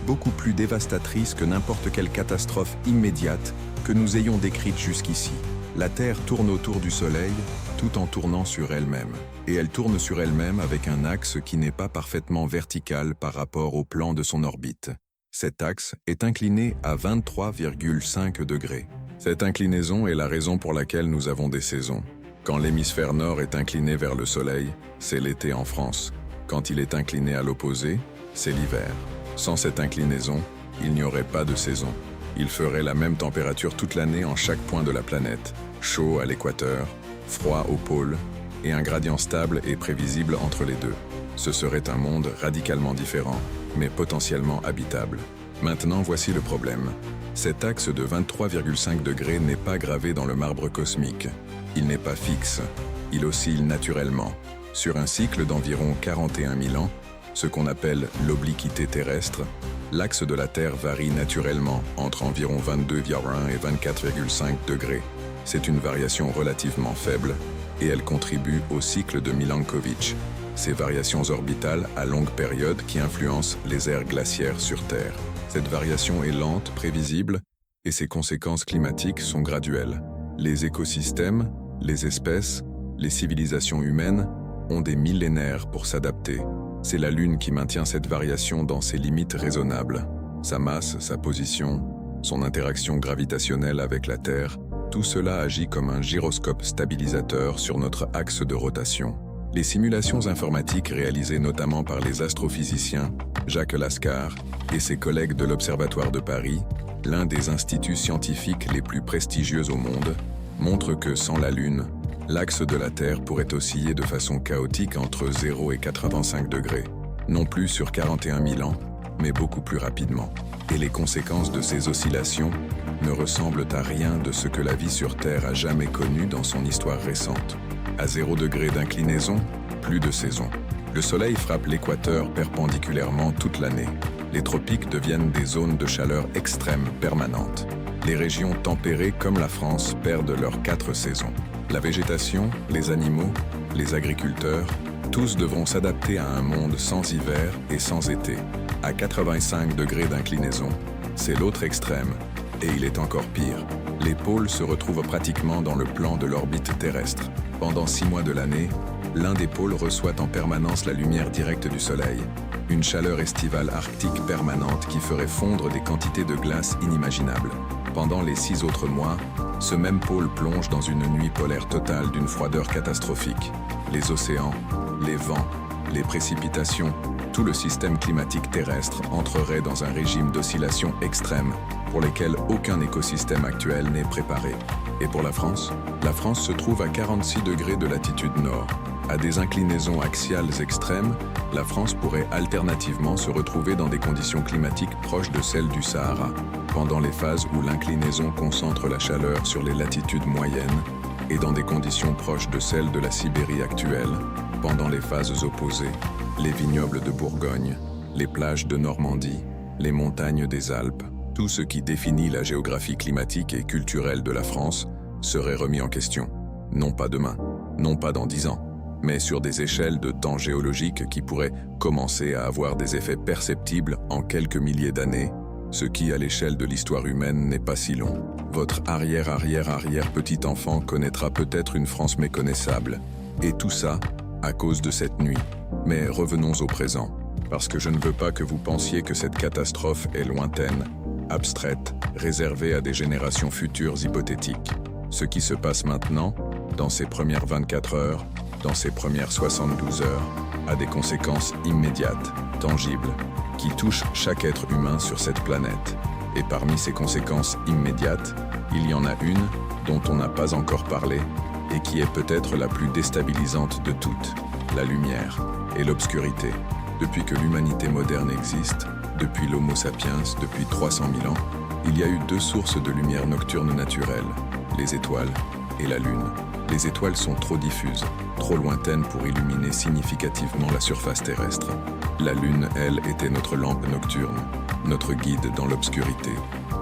beaucoup plus dévastatrice que n'importe quelle catastrophe immédiate que nous ayons décrite jusqu'ici. La Terre tourne autour du Soleil tout en tournant sur elle-même. Et elle tourne sur elle-même avec un axe qui n'est pas parfaitement vertical par rapport au plan de son orbite. Cet axe est incliné à 23,5 degrés. Cette inclinaison est la raison pour laquelle nous avons des saisons. Quand l'hémisphère nord est incliné vers le Soleil, c'est l'été en France. Quand il est incliné à l'opposé, c'est l'hiver. Sans cette inclinaison, il n'y aurait pas de saison. Il ferait la même température toute l'année en chaque point de la planète. Chaud à l'équateur, froid au pôle, et un gradient stable et prévisible entre les deux. Ce serait un monde radicalement différent, mais potentiellement habitable. Maintenant, voici le problème. Cet axe de 23,5 degrés n'est pas gravé dans le marbre cosmique. Il n'est pas fixe. Il oscille naturellement, sur un cycle d'environ 41 000 ans, ce qu'on appelle l'obliquité terrestre. L'axe de la Terre varie naturellement entre environ 22,1 et 24,5 degrés. C'est une variation relativement faible et elle contribue au cycle de Milankovitch, ces variations orbitales à longue période qui influencent les ères glaciaires sur Terre. Cette variation est lente, prévisible, et ses conséquences climatiques sont graduelles. Les écosystèmes, les espèces, les civilisations humaines ont des millénaires pour s'adapter. C'est la Lune qui maintient cette variation dans ses limites raisonnables. Sa masse, sa position, son interaction gravitationnelle avec la Terre, tout cela agit comme un gyroscope stabilisateur sur notre axe de rotation. Les simulations informatiques réalisées notamment par les astrophysiciens Jacques Lascar et ses collègues de l'Observatoire de Paris, l'un des instituts scientifiques les plus prestigieux au monde, montrent que sans la Lune, l'axe de la Terre pourrait osciller de façon chaotique entre 0 et 85 degrés, non plus sur 41 000 ans, mais beaucoup plus rapidement. Et les conséquences de ces oscillations ne ressemblent à rien de ce que la vie sur Terre a jamais connu dans son histoire récente. À 0 degré d'inclinaison, plus de saison. Le Soleil frappe l'équateur perpendiculairement toute l'année. Les tropiques deviennent des zones de chaleur extrême permanente. Les régions tempérées comme la France perdent leurs 4 saisons. La végétation, les animaux, les agriculteurs, tous devront s'adapter à un monde sans hiver et sans été. À 85 degrés d'inclinaison, c'est l'autre extrême, et il est encore pire. Les pôles se retrouvent pratiquement dans le plan de l'orbite terrestre. Pendant 6 mois de l'année, l'un des pôles reçoit en permanence la lumière directe du Soleil. Une chaleur estivale arctique permanente qui ferait fondre des quantités de glace inimaginables. Pendant les 6 autres mois, ce même pôle plonge dans une nuit polaire totale d'une froideur catastrophique. Les océans, les vents, les précipitations, tout le système climatique terrestre entrerait dans un régime d'oscillation extrême pour lesquels aucun écosystème actuel n'est préparé. Et pour la France se trouve à 46 degrés de latitude nord. À des inclinaisons axiales extrêmes, la France pourrait alternativement se retrouver dans des conditions climatiques proches de celles du Sahara, pendant les phases où l'inclinaison concentre la chaleur sur les latitudes moyennes, et dans des conditions proches de celles de la Sibérie actuelle, pendant les phases opposées, les vignobles de Bourgogne, les plages de Normandie, les montagnes des Alpes. Tout ce qui définit la géographie climatique et culturelle de la France serait remis en question. Non pas demain, non pas dans 10 ans, mais sur des échelles de temps géologiques qui pourraient commencer à avoir des effets perceptibles en quelques milliers d'années, ce qui, à l'échelle de l'histoire humaine, n'est pas si long. Votre arrière-petit-enfant connaîtra peut-être une France méconnaissable. Et tout ça, à cause de cette nuit. Mais revenons au présent, parce que je ne veux pas que vous pensiez que cette catastrophe est lointaine, abstraite, réservée à des générations futures hypothétiques. Ce qui se passe maintenant, dans ces premières 24 heures, dans ces premières 72 heures, a des conséquences immédiates, tangibles, qui touchent chaque être humain sur cette planète. Et parmi ces conséquences immédiates, il y en a une dont on n'a pas encore parlé et qui est peut-être la plus déstabilisante de toutes, la lumière et l'obscurité. Depuis que l'humanité moderne existe, depuis l'Homo sapiens, depuis 300 000 ans, il y a eu 2 sources de lumière nocturne naturelle, les étoiles et la Lune. Les étoiles sont trop diffuses, trop lointaines pour illuminer significativement la surface terrestre. La Lune, elle, était notre lampe nocturne, notre guide dans l'obscurité,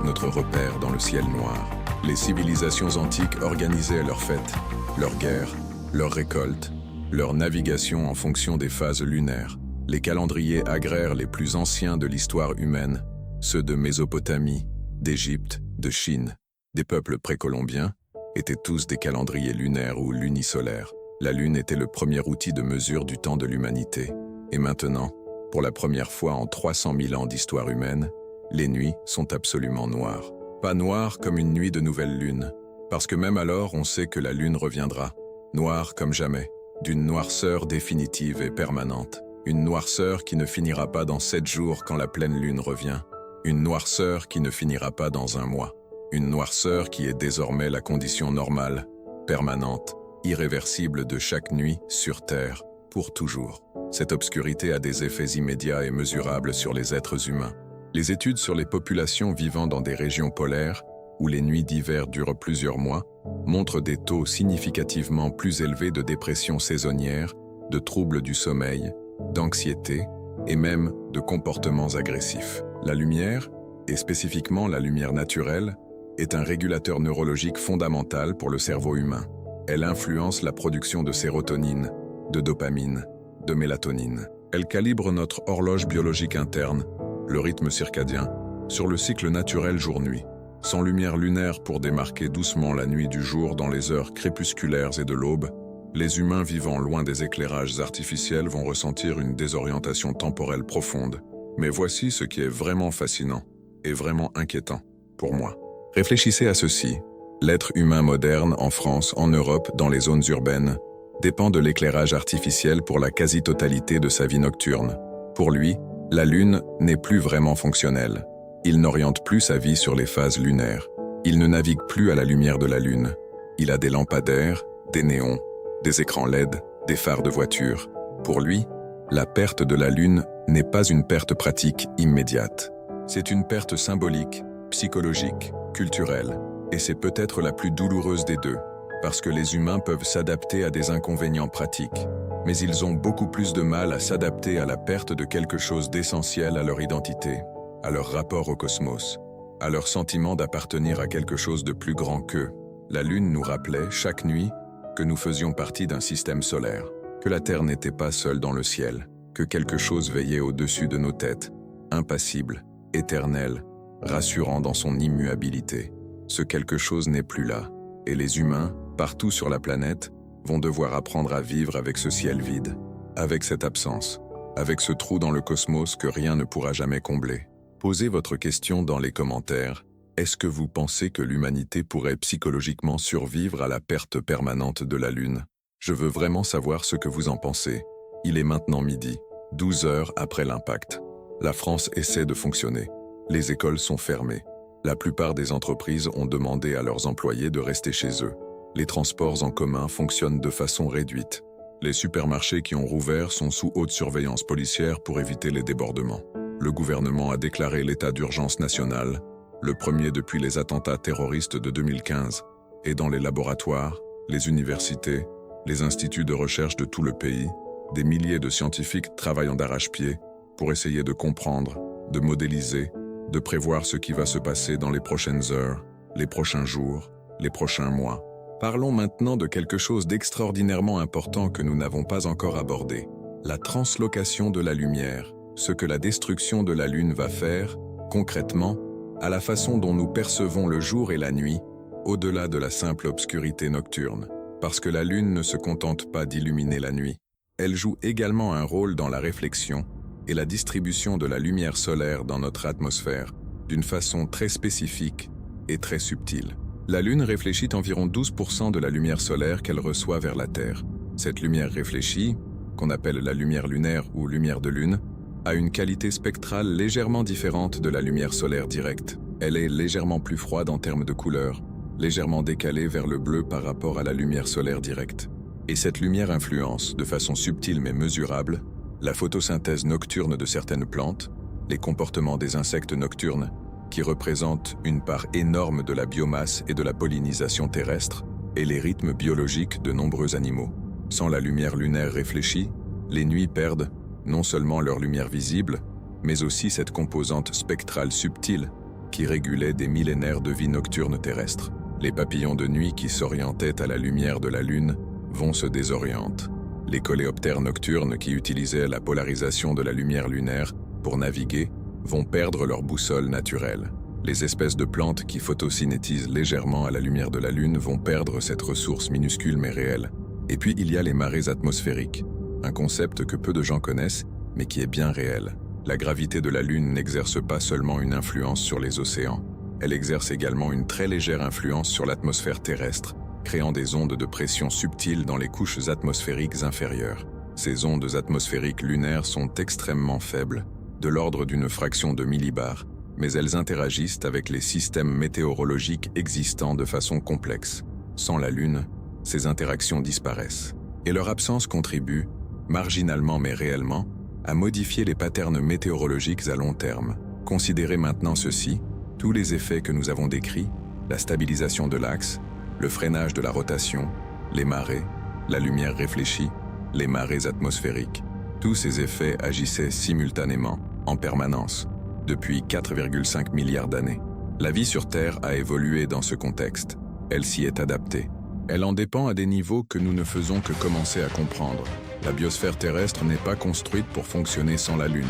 notre repère dans le ciel noir. Les civilisations antiques organisaient leurs fêtes, leurs guerres, leurs récoltes, leur navigation en fonction des phases lunaires. Les calendriers agraires les plus anciens de l'histoire humaine, ceux de Mésopotamie, d'Égypte, de Chine, des peuples précolombiens, étaient tous des calendriers lunaires ou lunisolaires. La Lune était le premier outil de mesure du temps de l'humanité. Et maintenant, pour la première fois en 300 000 ans d'histoire humaine, les nuits sont absolument noires. Pas noires comme une nuit de nouvelle lune, parce que même alors on sait que la Lune reviendra, noire comme jamais, d'une noirceur définitive et permanente. Une noirceur qui ne finira pas dans 7 jours quand la pleine lune revient. Une noirceur qui ne finira pas dans 1 mois. Une noirceur qui est désormais la condition normale, permanente, irréversible de chaque nuit sur Terre, pour toujours. Cette obscurité a des effets immédiats et mesurables sur les êtres humains. Les études sur les populations vivant dans des régions polaires, où les nuits d'hiver durent plusieurs mois, montrent des taux significativement plus élevés de dépression saisonnière, de troubles du sommeil, d'anxiété et même de comportements agressifs. La lumière, et spécifiquement la lumière naturelle, est un régulateur neurologique fondamental pour le cerveau humain. Elle influence la production de sérotonine, de dopamine, de mélatonine. Elle calibre notre horloge biologique interne, le rythme circadien, sur le cycle naturel jour-nuit. Sans lumière lunaire pour démarquer doucement la nuit du jour dans les heures crépusculaires et de l'aube, les humains vivant loin des éclairages artificiels vont ressentir une désorientation temporelle profonde. Mais voici ce qui est vraiment fascinant et vraiment inquiétant pour moi. Réfléchissez à ceci. L'être humain moderne en France, en Europe, dans les zones urbaines, dépend de l'éclairage artificiel pour la quasi-totalité de sa vie nocturne. Pour lui, la Lune n'est plus vraiment fonctionnelle. Il n'oriente plus sa vie sur les phases lunaires. Il ne navigue plus à la lumière de la Lune. Il a des lampadaires, des néons, des écrans LED, des phares de voiture. Pour lui, la perte de la Lune n'est pas une perte pratique immédiate. C'est une perte symbolique, psychologique, culturelle, et c'est peut-être la plus douloureuse des deux, parce que les humains peuvent s'adapter à des inconvénients pratiques, mais ils ont beaucoup plus de mal à s'adapter à la perte de quelque chose d'essentiel à leur identité, à leur rapport au cosmos, à leur sentiment d'appartenir à quelque chose de plus grand qu'eux. La Lune nous rappelait, chaque nuit, que nous faisions partie d'un système solaire, que la Terre n'était pas seule dans le ciel, que quelque chose veillait au-dessus de nos têtes, impassible, éternel, rassurant dans son immuabilité. Ce quelque chose n'est plus là, et les humains, partout sur la planète, vont devoir apprendre à vivre avec ce ciel vide, avec cette absence, avec ce trou dans le cosmos que rien ne pourra jamais combler. Posez votre question dans les commentaires. Est-ce que vous pensez que l'humanité pourrait psychologiquement survivre à la perte permanente de la Lune? Je veux vraiment savoir ce que vous en pensez. Il est maintenant midi, 12 heures après l'impact. La France essaie de fonctionner. Les écoles sont fermées. La plupart des entreprises ont demandé à leurs employés de rester chez eux. Les transports en commun fonctionnent de façon réduite. Les supermarchés qui ont rouvert sont sous haute surveillance policière pour éviter les débordements. Le gouvernement a déclaré l'état d'urgence national, le premier depuis les attentats terroristes de 2015, et dans les laboratoires, les universités, les instituts de recherche de tout le pays, des milliers de scientifiques travaillant d'arrache-pied pour essayer de comprendre, de modéliser, de prévoir ce qui va se passer dans les prochaines heures, les prochains jours, les prochains mois. Parlons maintenant de quelque chose d'extraordinairement important que nous n'avons pas encore abordé, la translocation de la lumière, ce que la destruction de la Lune va faire, concrètement, à la façon dont nous percevons le jour et la nuit, au-delà de la simple obscurité nocturne. Parce que la Lune ne se contente pas d'illuminer la nuit. Elle joue également un rôle dans la réflexion et la distribution de la lumière solaire dans notre atmosphère, d'une façon très spécifique et très subtile. La Lune réfléchit environ 12% de la lumière solaire qu'elle reçoit vers la Terre. Cette lumière réfléchie, qu'on appelle la lumière lunaire ou lumière de Lune, a une qualité spectrale légèrement différente de la lumière solaire directe. Elle est légèrement plus froide en termes de couleur, légèrement décalée vers le bleu par rapport à la lumière solaire directe. Et cette lumière influence, de façon subtile mais mesurable, la photosynthèse nocturne de certaines plantes, les comportements des insectes nocturnes, qui représentent une part énorme de la biomasse et de la pollinisation terrestre, et les rythmes biologiques de nombreux animaux. Sans la lumière lunaire réfléchie, les nuits perdent non seulement leur lumière visible, mais aussi cette composante spectrale subtile qui régulait des millénaires de vie nocturne terrestre. Les papillons de nuit qui s'orientaient à la lumière de la Lune vont se désorienter. Les coléoptères nocturnes qui utilisaient la polarisation de la lumière lunaire pour naviguer vont perdre leur boussole naturelle. Les espèces de plantes qui photosynthésisent légèrement à la lumière de la Lune vont perdre cette ressource minuscule mais réelle. Et puis il y a les marées atmosphériques, un concept que peu de gens connaissent mais qui est bien réel. La gravité de la Lune n'exerce pas seulement une influence sur les océans, elle exerce également une très légère influence sur l'atmosphère terrestre, créant des ondes de pression subtiles dans les couches atmosphériques inférieures. Ces ondes atmosphériques lunaires sont extrêmement faibles, de l'ordre d'une fraction de millibar, mais elles interagissent avec les systèmes météorologiques existants de façon complexe. Sans la Lune, ces interactions disparaissent. Et leur absence contribue, marginalement mais réellement, à modifier les patterns météorologiques à long terme. Considérez maintenant ceci, tous les effets que nous avons décrits, la stabilisation de l'axe, le freinage de la rotation, les marées, la lumière réfléchie, les marées atmosphériques. Tous ces effets agissaient simultanément, en permanence, depuis 4,5 milliards d'années. La vie sur Terre a évolué dans ce contexte. Elle s'y est adaptée. Elle en dépend à des niveaux que nous ne faisons que commencer à comprendre. La biosphère terrestre n'est pas construite pour fonctionner sans la Lune.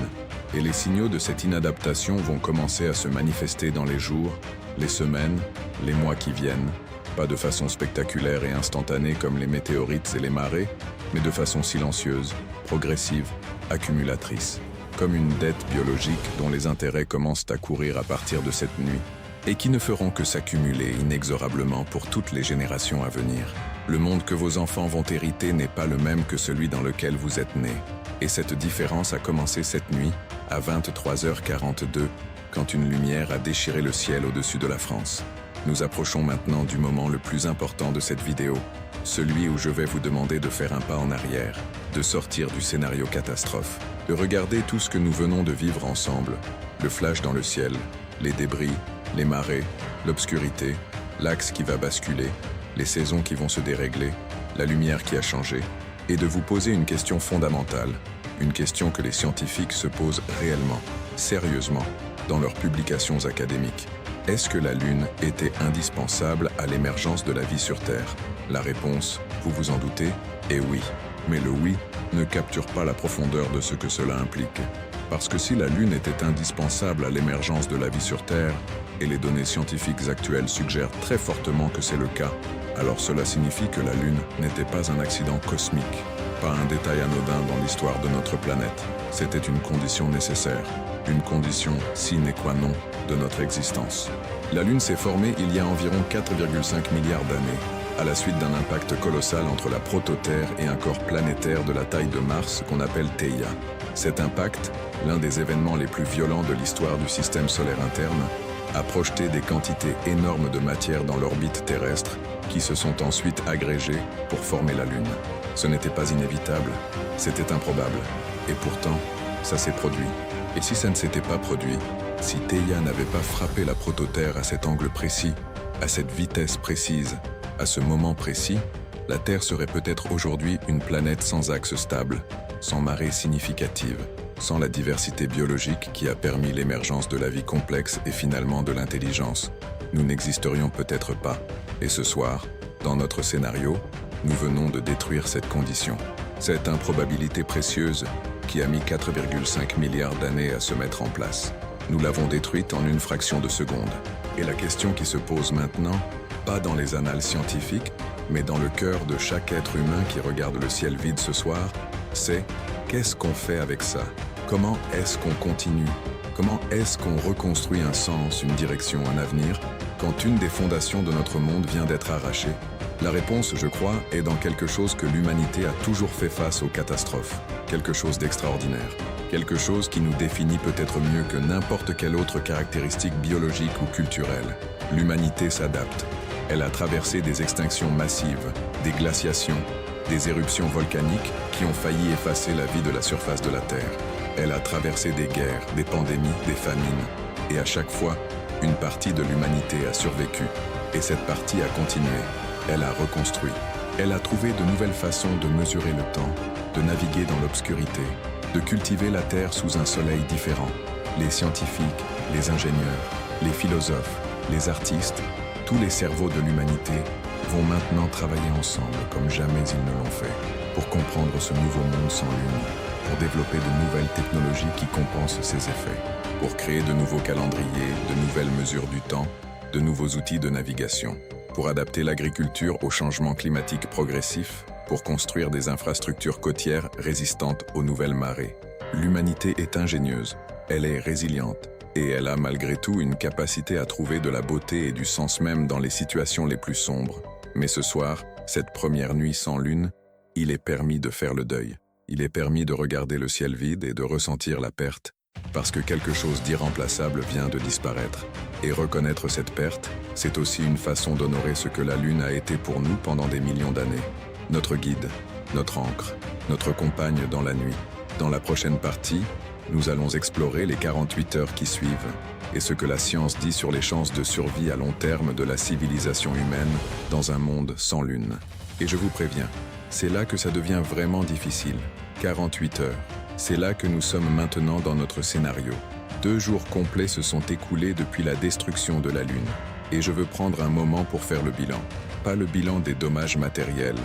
Et les signaux de cette inadaptation vont commencer à se manifester dans les jours, les semaines, les mois qui viennent. Pas de façon spectaculaire et instantanée comme les météorites et les marées, mais de façon silencieuse, progressive, accumulatrice. Comme une dette biologique dont les intérêts commencent à courir à partir de cette nuit, et qui ne feront que s'accumuler inexorablement pour toutes les générations à venir. Le monde que vos enfants vont hériter n'est pas le même que celui dans lequel vous êtes nés. Et cette différence a commencé cette nuit, à 23h42, quand une lumière a déchiré le ciel au-dessus de la France. Nous approchons maintenant du moment le plus important de cette vidéo, celui où je vais vous demander de faire un pas en arrière, de sortir du scénario catastrophe, de regarder tout ce que nous venons de vivre ensemble, le flash dans le ciel, les débris, les marées, l'obscurité, l'axe qui va basculer, les saisons qui vont se dérégler, la lumière qui a changé, et de vous poser une question fondamentale, une question que les scientifiques se posent réellement, sérieusement, dans leurs publications académiques. Est-ce que la Lune était indispensable à l'émergence de la vie sur Terre? La réponse, vous vous en doutez, est oui. Mais le oui ne capture pas la profondeur de ce que cela implique. Parce que si la Lune était indispensable à l'émergence de la vie sur Terre, et les données scientifiques actuelles suggèrent très fortement que c'est le cas, alors cela signifie que la Lune n'était pas un accident cosmique, pas un détail anodin dans l'histoire de notre planète. C'était une condition nécessaire, une condition sine qua non de notre existence. La Lune s'est formée il y a environ 4,5 milliards d'années, à la suite d'un impact colossal entre la prototerre et un corps planétaire de la taille de Mars qu'on appelle Theia. Cet impact, l'un des événements les plus violents de l'histoire du système solaire interne, a projeté des quantités énormes de matière dans l'orbite terrestre qui se sont ensuite agrégées pour former la Lune. Ce n'était pas inévitable, c'était improbable. Et pourtant, ça s'est produit. Et si ça ne s'était pas produit, si Theia n'avait pas frappé la prototerre à cet angle précis, à cette vitesse précise, à ce moment précis, la Terre serait peut-être aujourd'hui une planète sans axe stable, sans marée significative, sans la diversité biologique qui a permis l'émergence de la vie complexe et finalement de l'intelligence. Nous n'existerions peut-être pas. Et ce soir, dans notre scénario, nous venons de détruire cette condition. Cette improbabilité précieuse qui a mis 4,5 milliards d'années à se mettre en place. Nous l'avons détruite en une fraction de seconde. Et la question qui se pose maintenant, pas dans les annales scientifiques, mais dans le cœur de chaque être humain qui regarde le ciel vide ce soir, c'est qu'est-ce qu'on fait avec ça? Comment est-ce qu'on continue? Comment est-ce qu'on reconstruit un sens, une direction, un avenir, quand une des fondations de notre monde vient d'être arrachée? La réponse, je crois, est dans quelque chose que l'humanité a toujours fait face aux catastrophes, quelque chose d'extraordinaire, quelque chose qui nous définit peut-être mieux que n'importe quelle autre caractéristique biologique ou culturelle. L'humanité s'adapte. Elle a traversé des extinctions massives, des glaciations, des éruptions volcaniques qui ont failli effacer la vie de la surface de la Terre. Elle a traversé des guerres, des pandémies, des famines. Et à chaque fois, une partie de l'humanité a survécu. Et cette partie a continué. Elle a reconstruit. Elle a trouvé de nouvelles façons de mesurer le temps, de naviguer dans l'obscurité, de cultiver la Terre sous un soleil différent. Les scientifiques, les ingénieurs, les philosophes, les artistes, tous les cerveaux de l'humanité vont maintenant travailler ensemble comme jamais ils ne l'ont fait pour comprendre ce nouveau monde sans Lune, pour développer de nouvelles technologies qui compensent ces effets, pour créer de nouveaux calendriers, de nouvelles mesures du temps, de nouveaux outils de navigation, pour adapter l'agriculture aux changements climatiques progressifs, pour construire des infrastructures côtières résistantes aux nouvelles marées. L'humanité est ingénieuse, elle est résiliente, et elle a malgré tout une capacité à trouver de la beauté et du sens même dans les situations les plus sombres. Mais ce soir, cette première nuit sans lune, il est permis de faire le deuil. Il est permis de regarder le ciel vide et de ressentir la perte, parce que quelque chose d'irremplaçable vient de disparaître. Et reconnaître cette perte, c'est aussi une façon d'honorer ce que la Lune a été pour nous pendant des millions d'années. Notre guide, notre ancre, notre compagne dans la nuit. Dans la prochaine partie, Nous allons explorer les 48 heures qui suivent et ce que la science dit sur les chances de survie à long terme de la civilisation humaine dans un monde sans lune. Et je vous préviens, c'est là que ça devient vraiment difficile. 48 heures. C'est là que nous sommes maintenant dans notre scénario. 2 jours complets se sont écoulés depuis la destruction de la Lune. Et je veux prendre un moment pour faire le bilan. Pas le bilan des dommages matériels,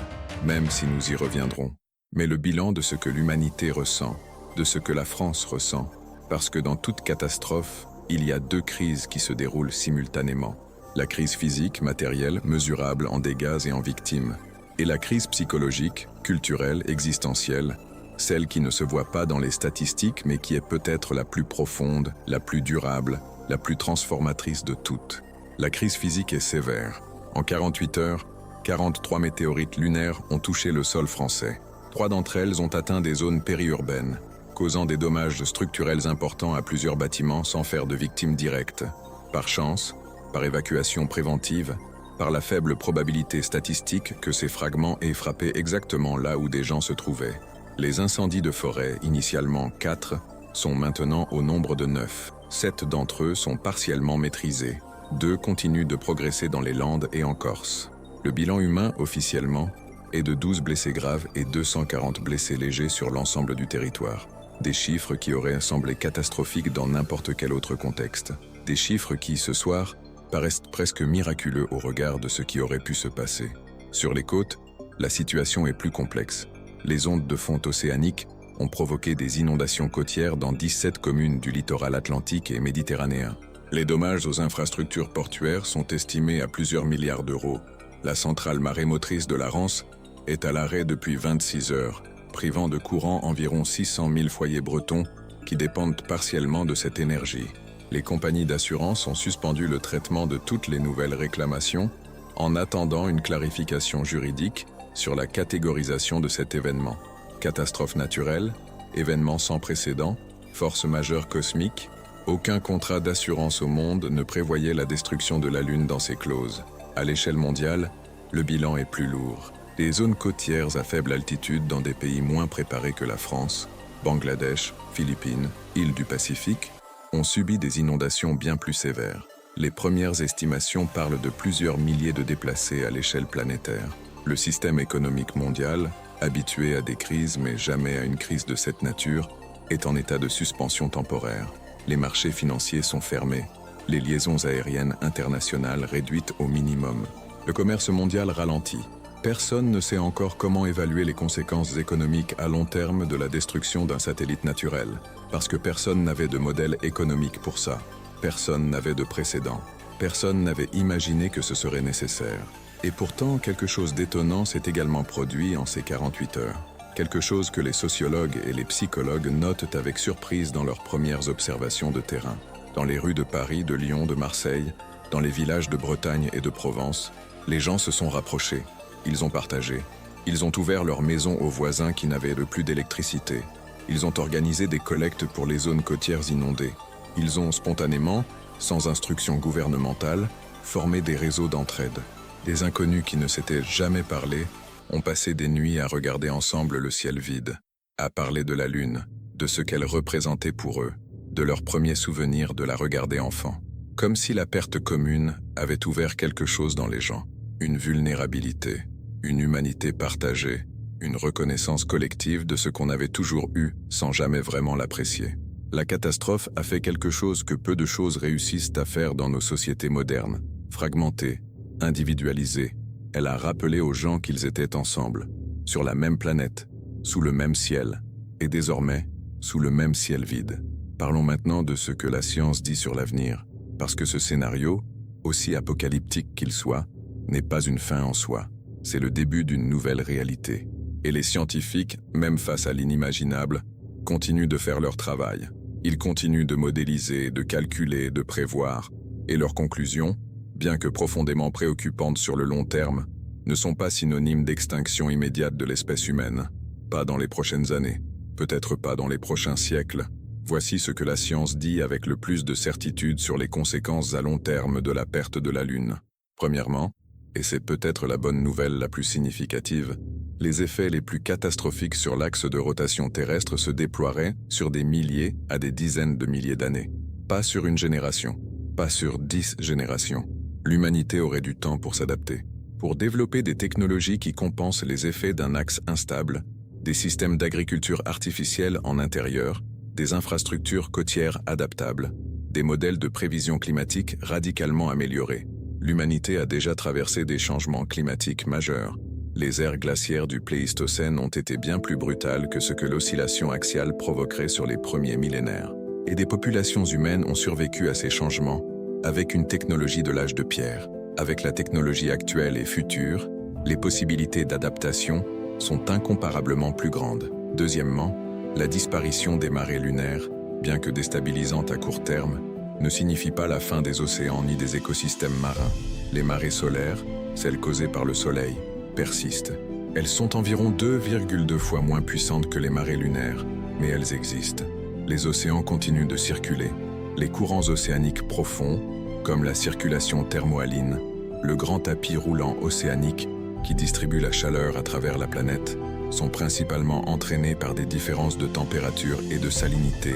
même si nous y reviendrons, mais le bilan de ce que l'humanité ressent, de ce que la France ressent, parce que dans toute catastrophe, il y a 2 crises qui se déroulent simultanément. La crise physique, matérielle, mesurable en dégâts et en victimes, et la crise psychologique, culturelle, existentielle, celle qui ne se voit pas dans les statistiques mais qui est peut-être la plus profonde, la plus durable, la plus transformatrice de toutes. La crise physique est sévère. En 48 heures, 43 météorites lunaires ont touché le sol français. 3 d'entre elles ont atteint des zones périurbaines, causant des dommages structurels importants à plusieurs bâtiments sans faire de victimes directes. Par chance, par évacuation préventive, par la faible probabilité statistique que ces fragments aient frappé exactement là où des gens se trouvaient. Les incendies de forêt, initialement 4, sont maintenant au nombre de 9. 7 d'entre eux sont partiellement maîtrisés. 2 continuent de progresser dans les Landes et en Corse. Le bilan humain, officiellement, est de 12 blessés graves et 240 blessés légers sur l'ensemble du territoire. Des chiffres qui auraient semblé catastrophiques dans n'importe quel autre contexte. Des chiffres qui, ce soir, paraissent presque miraculeux au regard de ce qui aurait pu se passer. Sur les côtes, la situation est plus complexe. Les ondes de fonte océanique ont provoqué des inondations côtières dans 17 communes du littoral atlantique et méditerranéen. Les dommages aux infrastructures portuaires sont estimés à plusieurs milliards d'euros. La centrale marémotrice de la Rance est à l'arrêt depuis 26 heures, privant de courant environ 600 000 foyers bretons qui dépendent partiellement de cette énergie. Les compagnies d'assurance ont suspendu le traitement de toutes les nouvelles réclamations en attendant une clarification juridique sur la catégorisation de cet événement. Catastrophe naturelle, événement sans précédent, force majeure cosmique, aucun contrat d'assurance au monde ne prévoyait la destruction de la Lune dans ses clauses. À l'échelle mondiale, le bilan est plus lourd. Des zones côtières à faible altitude dans des pays moins préparés que la France, Bangladesh, Philippines, îles du Pacifique, ont subi des inondations bien plus sévères. Les premières estimations parlent de plusieurs milliers de déplacés à l'échelle planétaire. Le système économique mondial, habitué à des crises mais jamais à une crise de cette nature, est en état de suspension temporaire. Les marchés financiers sont fermés, les liaisons aériennes internationales réduites au minimum. Le commerce mondial ralentit. Personne ne sait encore comment évaluer les conséquences économiques à long terme de la destruction d'un satellite naturel, parce que personne n'avait de modèle économique pour ça. Personne n'avait de précédent. Personne n'avait imaginé que ce serait nécessaire. Et pourtant, quelque chose d'étonnant s'est également produit en ces 48 heures. Quelque chose que les sociologues et les psychologues notent avec surprise dans leurs premières observations de terrain. Dans les rues de Paris, de Lyon, de Marseille, dans les villages de Bretagne et de Provence, les gens se sont rapprochés. Ils ont partagé. Ils ont ouvert leurs maisons aux voisins qui n'avaient plus d'électricité. Ils ont organisé des collectes pour les zones côtières inondées. Ils ont spontanément, sans instruction gouvernementale, formé des réseaux d'entraide. Des inconnus qui ne s'étaient jamais parlé ont passé des nuits à regarder ensemble le ciel vide, à parler de la Lune, de ce qu'elle représentait pour eux, de leurs premiers souvenirs de la regarder enfant. Comme si la perte commune avait ouvert quelque chose dans les gens, une vulnérabilité, une humanité partagée, une reconnaissance collective de ce qu'on avait toujours eu sans jamais vraiment l'apprécier. La catastrophe a fait quelque chose que peu de choses réussissent à faire dans nos sociétés modernes, fragmentées, individualisées. Elle a rappelé aux gens qu'ils étaient ensemble, sur la même planète, sous le même ciel, et désormais, sous le même ciel vide. Parlons maintenant de ce que la science dit sur l'avenir, parce que ce scénario, aussi apocalyptique qu'il soit, n'est pas une fin en soi. C'est le début d'une nouvelle réalité. Et les scientifiques, même face à l'inimaginable, continuent de faire leur travail. Ils continuent de modéliser, de calculer, de prévoir, et leurs conclusions, bien que profondément préoccupantes sur le long terme, ne sont pas synonymes d'extinction immédiate de l'espèce humaine. Pas dans les prochaines années, peut-être pas dans les prochains siècles. Voici ce que la science dit avec le plus de certitude sur les conséquences à long terme de la perte de la Lune. Premièrement, Et c'est peut-être la bonne nouvelle la plus significative, les effets les plus catastrophiques sur l'axe de rotation terrestre se déploieraient sur des milliers à des dizaines de milliers d'années. Pas sur une génération, pas sur 10 générations. L'humanité aurait du temps pour s'adapter, pour développer des technologies qui compensent les effets d'un axe instable, des systèmes d'agriculture artificielle en intérieur, des infrastructures côtières adaptables, des modèles de prévision climatique radicalement améliorés. L'humanité a déjà traversé des changements climatiques majeurs. Les ères glaciaires du Pléistocène ont été bien plus brutales que ce que l'oscillation axiale provoquerait sur les premiers millénaires. Et des populations humaines ont survécu à ces changements avec une technologie de l'âge de pierre. Avec la technologie actuelle et future, les possibilités d'adaptation sont incomparablement plus grandes. Deuxièmement, la disparition des marées lunaires, bien que déstabilisante à court terme, ne signifie pas la fin des océans ni des écosystèmes marins. Les marées solaires, celles causées par le Soleil, persistent. Elles sont environ 2,2 fois moins puissantes que les marées lunaires, mais elles existent. Les océans continuent de circuler. Les courants océaniques profonds, comme la circulation thermohaline, le grand tapis roulant océanique qui distribue la chaleur à travers la planète, sont principalement entraînés par des différences de température et de salinité,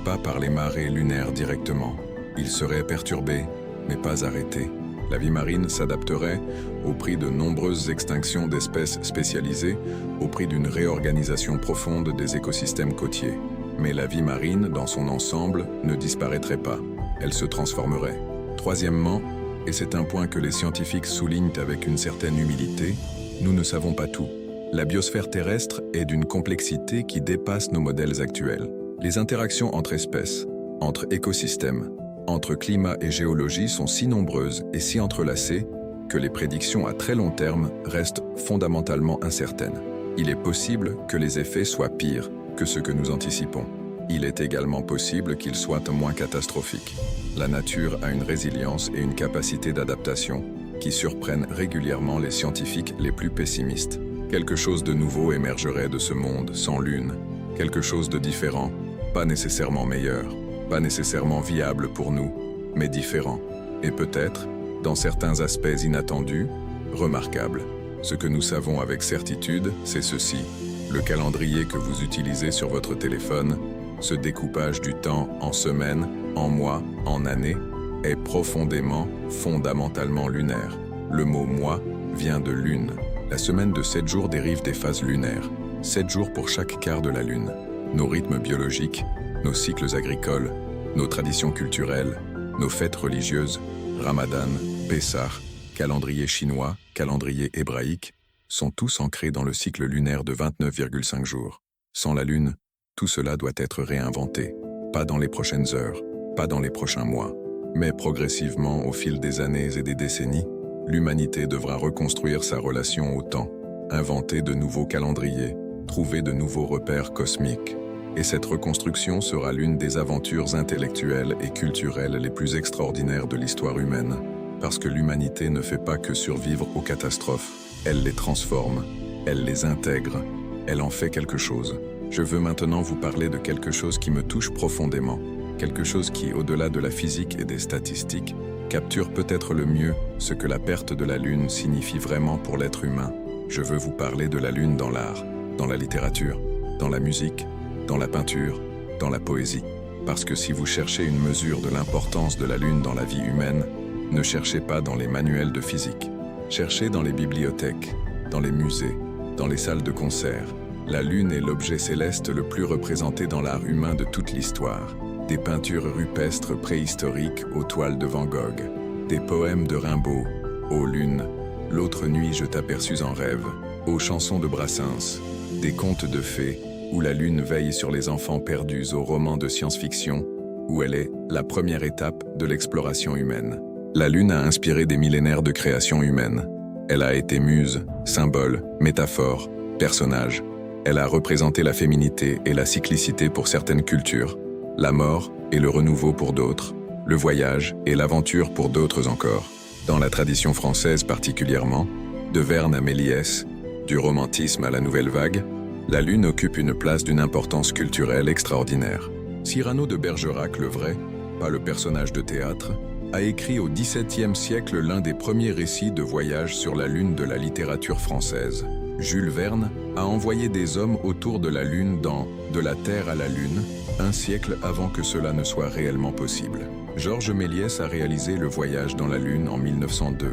pas par les marées lunaires directement. Ils seraient perturbés, mais pas arrêtés. La vie marine s'adapterait au prix de nombreuses extinctions d'espèces spécialisées, au prix d'une réorganisation profonde des écosystèmes côtiers. Mais la vie marine, dans son ensemble, ne disparaîtrait pas. Elle se transformerait. Troisièmement, et c'est un point que les scientifiques soulignent avec une certaine humilité, nous ne savons pas tout. La biosphère terrestre est d'une complexité qui dépasse nos modèles actuels. Les interactions entre espèces, entre écosystèmes, entre climat et géologie sont si nombreuses et si entrelacées que les prédictions à très long terme restent fondamentalement incertaines. Il est possible que les effets soient pires que ce que nous anticipons. Il est également possible qu'ils soient moins catastrophiques. La nature a une résilience et une capacité d'adaptation qui surprennent régulièrement les scientifiques les plus pessimistes. Quelque chose de nouveau émergerait de ce monde sans lune, quelque chose de différent, pas nécessairement meilleur, pas nécessairement viable pour nous, mais différent, et peut-être, dans certains aspects inattendus, remarquable. Ce que nous savons avec certitude, c'est ceci. Le calendrier que vous utilisez sur votre téléphone, ce découpage du temps en semaines, en mois, en années, est profondément, fondamentalement lunaire. Le mot « mois » vient de lune. La semaine de 7 jours dérive des phases lunaires. 7 jours pour chaque quart de la lune. Nos rythmes biologiques, nos cycles agricoles, nos traditions culturelles, nos fêtes religieuses, Ramadan, Pessah, calendrier chinois, calendrier hébraïque, sont tous ancrés dans le cycle lunaire de 29,5 jours. Sans la lune, tout cela doit être réinventé. Pas dans les prochaines heures, pas dans les prochains mois. Mais progressivement, au fil des années et des décennies, l'humanité devra reconstruire sa relation au temps, inventer de nouveaux calendriers, trouver de nouveaux repères cosmiques. Et cette reconstruction sera l'une des aventures intellectuelles et culturelles les plus extraordinaires de l'histoire humaine, parce que l'humanité ne fait pas que survivre aux catastrophes, elle les transforme, elle les intègre, elle en fait quelque chose. Je veux maintenant vous parler de quelque chose qui me touche profondément, quelque chose qui, au-delà de la physique et des statistiques, capture peut-être le mieux ce que la perte de la Lune signifie vraiment pour l'être humain. Je veux vous parler de la Lune dans l'art, dans la littérature, dans la musique, dans la peinture, dans la poésie. Parce que si vous cherchez une mesure de l'importance de la Lune dans la vie humaine, ne cherchez pas dans les manuels de physique. Cherchez dans les bibliothèques, dans les musées, dans les salles de concert. La Lune est l'objet céleste le plus représenté dans l'art humain de toute l'histoire. Des peintures rupestres préhistoriques aux toiles de Van Gogh, des poèmes de Rimbaud, ô Lune, l'autre nuit je t'aperçus en rêve, aux chansons de Brassens, des contes de fées, où la Lune veille sur les enfants perdus aux romans de science-fiction, où elle est la première étape de l'exploration humaine. La Lune a inspiré des millénaires de création humaine. Elle a été muse, symbole, métaphore, personnage. Elle a représenté la féminité et la cyclicité pour certaines cultures, la mort et le renouveau pour d'autres, le voyage et l'aventure pour d'autres encore. Dans la tradition française particulièrement, de Verne à Méliès, du romantisme à la nouvelle vague, la Lune occupe une place d'une importance culturelle extraordinaire. Cyrano de Bergerac le vrai, pas le personnage de théâtre, a écrit au XVIIe siècle l'un des premiers récits de voyage sur la Lune de la littérature française. Jules Verne a envoyé des hommes autour de la Lune dans « De la Terre à la Lune », un siècle avant que cela ne soit réellement possible. Georges Méliès a réalisé Le Voyage dans la Lune en 1902,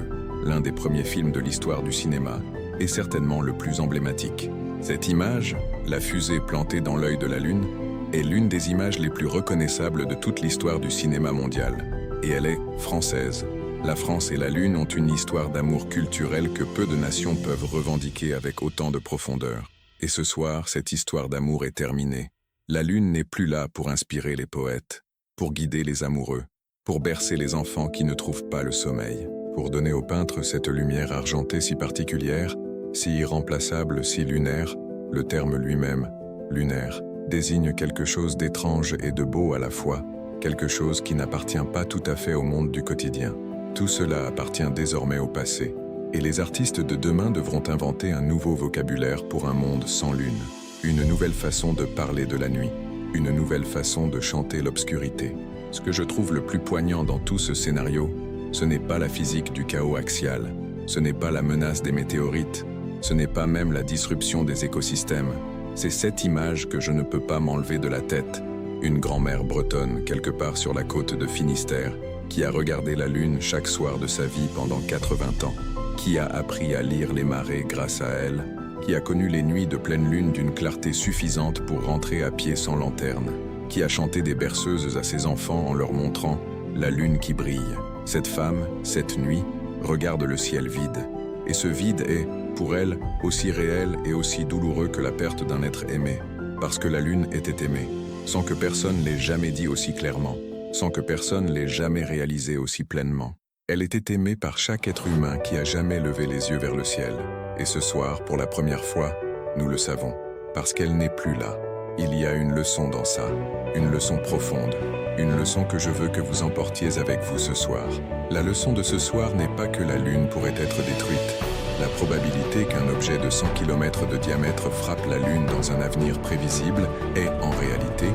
l'un des premiers films de l'histoire du cinéma, et certainement le plus emblématique. Cette image, la fusée plantée dans l'œil de la Lune, est l'une des images les plus reconnaissables de toute l'histoire du cinéma mondial. Et elle est française. La France et la Lune ont une histoire d'amour culturel que peu de nations peuvent revendiquer avec autant de profondeur. Et ce soir, cette histoire d'amour est terminée. La Lune n'est plus là pour inspirer les poètes, pour guider les amoureux, pour bercer les enfants qui ne trouvent pas le sommeil, pour donner aux peintres cette lumière argentée si particulière, si irremplaçable, si lunaire. Le terme lui-même, lunaire, désigne quelque chose d'étrange et de beau à la fois, quelque chose qui n'appartient pas tout à fait au monde du quotidien. Tout cela appartient désormais au passé, et les artistes de demain devront inventer un nouveau vocabulaire pour un monde sans lune, une nouvelle façon de parler de la nuit, une nouvelle façon de chanter l'obscurité. Ce que je trouve le plus poignant dans tout ce scénario, ce n'est pas la physique du chaos axial, ce n'est pas la menace des météorites, ce n'est pas même la disruption des écosystèmes. C'est cette image que je ne peux pas m'enlever de la tête. Une grand-mère bretonne, quelque part sur la côte de Finistère, qui a regardé la Lune chaque soir de sa vie pendant 80 ans, qui a appris à lire les marées grâce à elle, qui a connu les nuits de pleine lune d'une clarté suffisante pour rentrer à pied sans lanterne, qui a chanté des berceuses à ses enfants en leur montrant la lune qui brille. Cette femme, cette nuit, regarde le ciel vide. Et ce vide est, pour elle, aussi réel et aussi douloureux que la perte d'un être aimé, parce que la lune était aimée, sans que personne l'ait jamais dit aussi clairement, sans que personne l'ait jamais réalisé aussi pleinement. Elle était aimée par chaque être humain qui a jamais levé les yeux vers le ciel. Et ce soir, pour la première fois, nous le savons, parce qu'elle n'est plus là. Il y a une leçon dans ça, une leçon profonde, une leçon que je veux que vous emportiez avec vous ce soir. La leçon de ce soir n'est pas que la Lune pourrait être détruite. La probabilité qu'un objet de 100 km de diamètre frappe la Lune dans un avenir prévisible est, en réalité,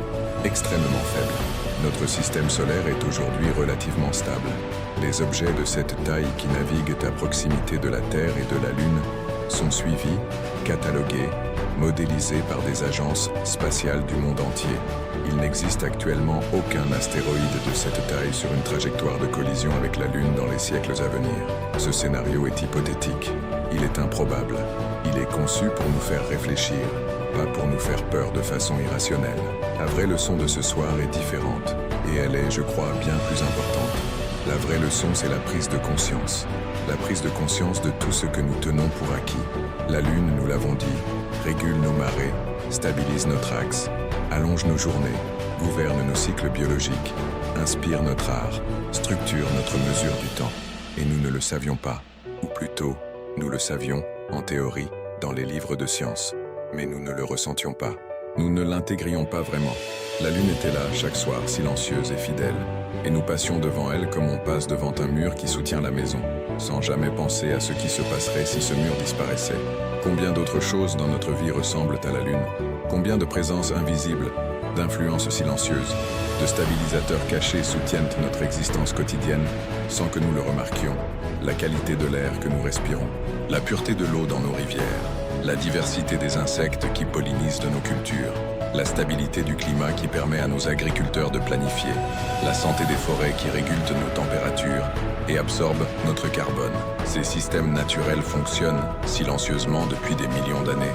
extrêmement faible. Notre système solaire est aujourd'hui relativement stable. Les objets de cette taille qui naviguent à proximité de la Terre et de la Lune sont suivis, catalogués, modélisés par des agences spatiales du monde entier. Il n'existe actuellement aucun astéroïde de cette taille sur une trajectoire de collision avec la Lune dans les siècles à venir. Ce scénario est hypothétique. Il est improbable. Il est conçu pour nous faire réfléchir, pas pour nous faire peur de façon irrationnelle. La vraie leçon de ce soir est différente, et elle est, je crois, bien plus importante. La vraie leçon, c'est la prise de conscience. La prise de conscience de tout ce que nous tenons pour acquis. La Lune, nous l'avons dit, régule nos marées, stabilise notre axe, allonge nos journées, gouverne nos cycles biologiques, inspire notre art, structure notre mesure du temps. Et nous ne le savions pas, ou plutôt, nous le savions, en théorie, dans les livres de science. Mais nous ne le ressentions pas. Nous ne l'intégrions pas vraiment. La Lune était là chaque soir, silencieuse et fidèle, et nous passions devant elle comme on passe devant un mur qui soutient la maison, sans jamais penser à ce qui se passerait si ce mur disparaissait. Combien d'autres choses dans notre vie ressemblent à la Lune? Combien de présences invisibles, d'influences silencieuses, de stabilisateurs cachés soutiennent notre existence quotidienne sans que nous le remarquions? La qualité de l'air que nous respirons, la pureté de l'eau dans nos rivières, la diversité des insectes qui pollinisent de nos cultures, la stabilité du climat qui permet à nos agriculteurs de planifier, la santé des forêts qui régulent nos températures et absorbent notre carbone. Ces systèmes naturels fonctionnent silencieusement depuis des millions d'années.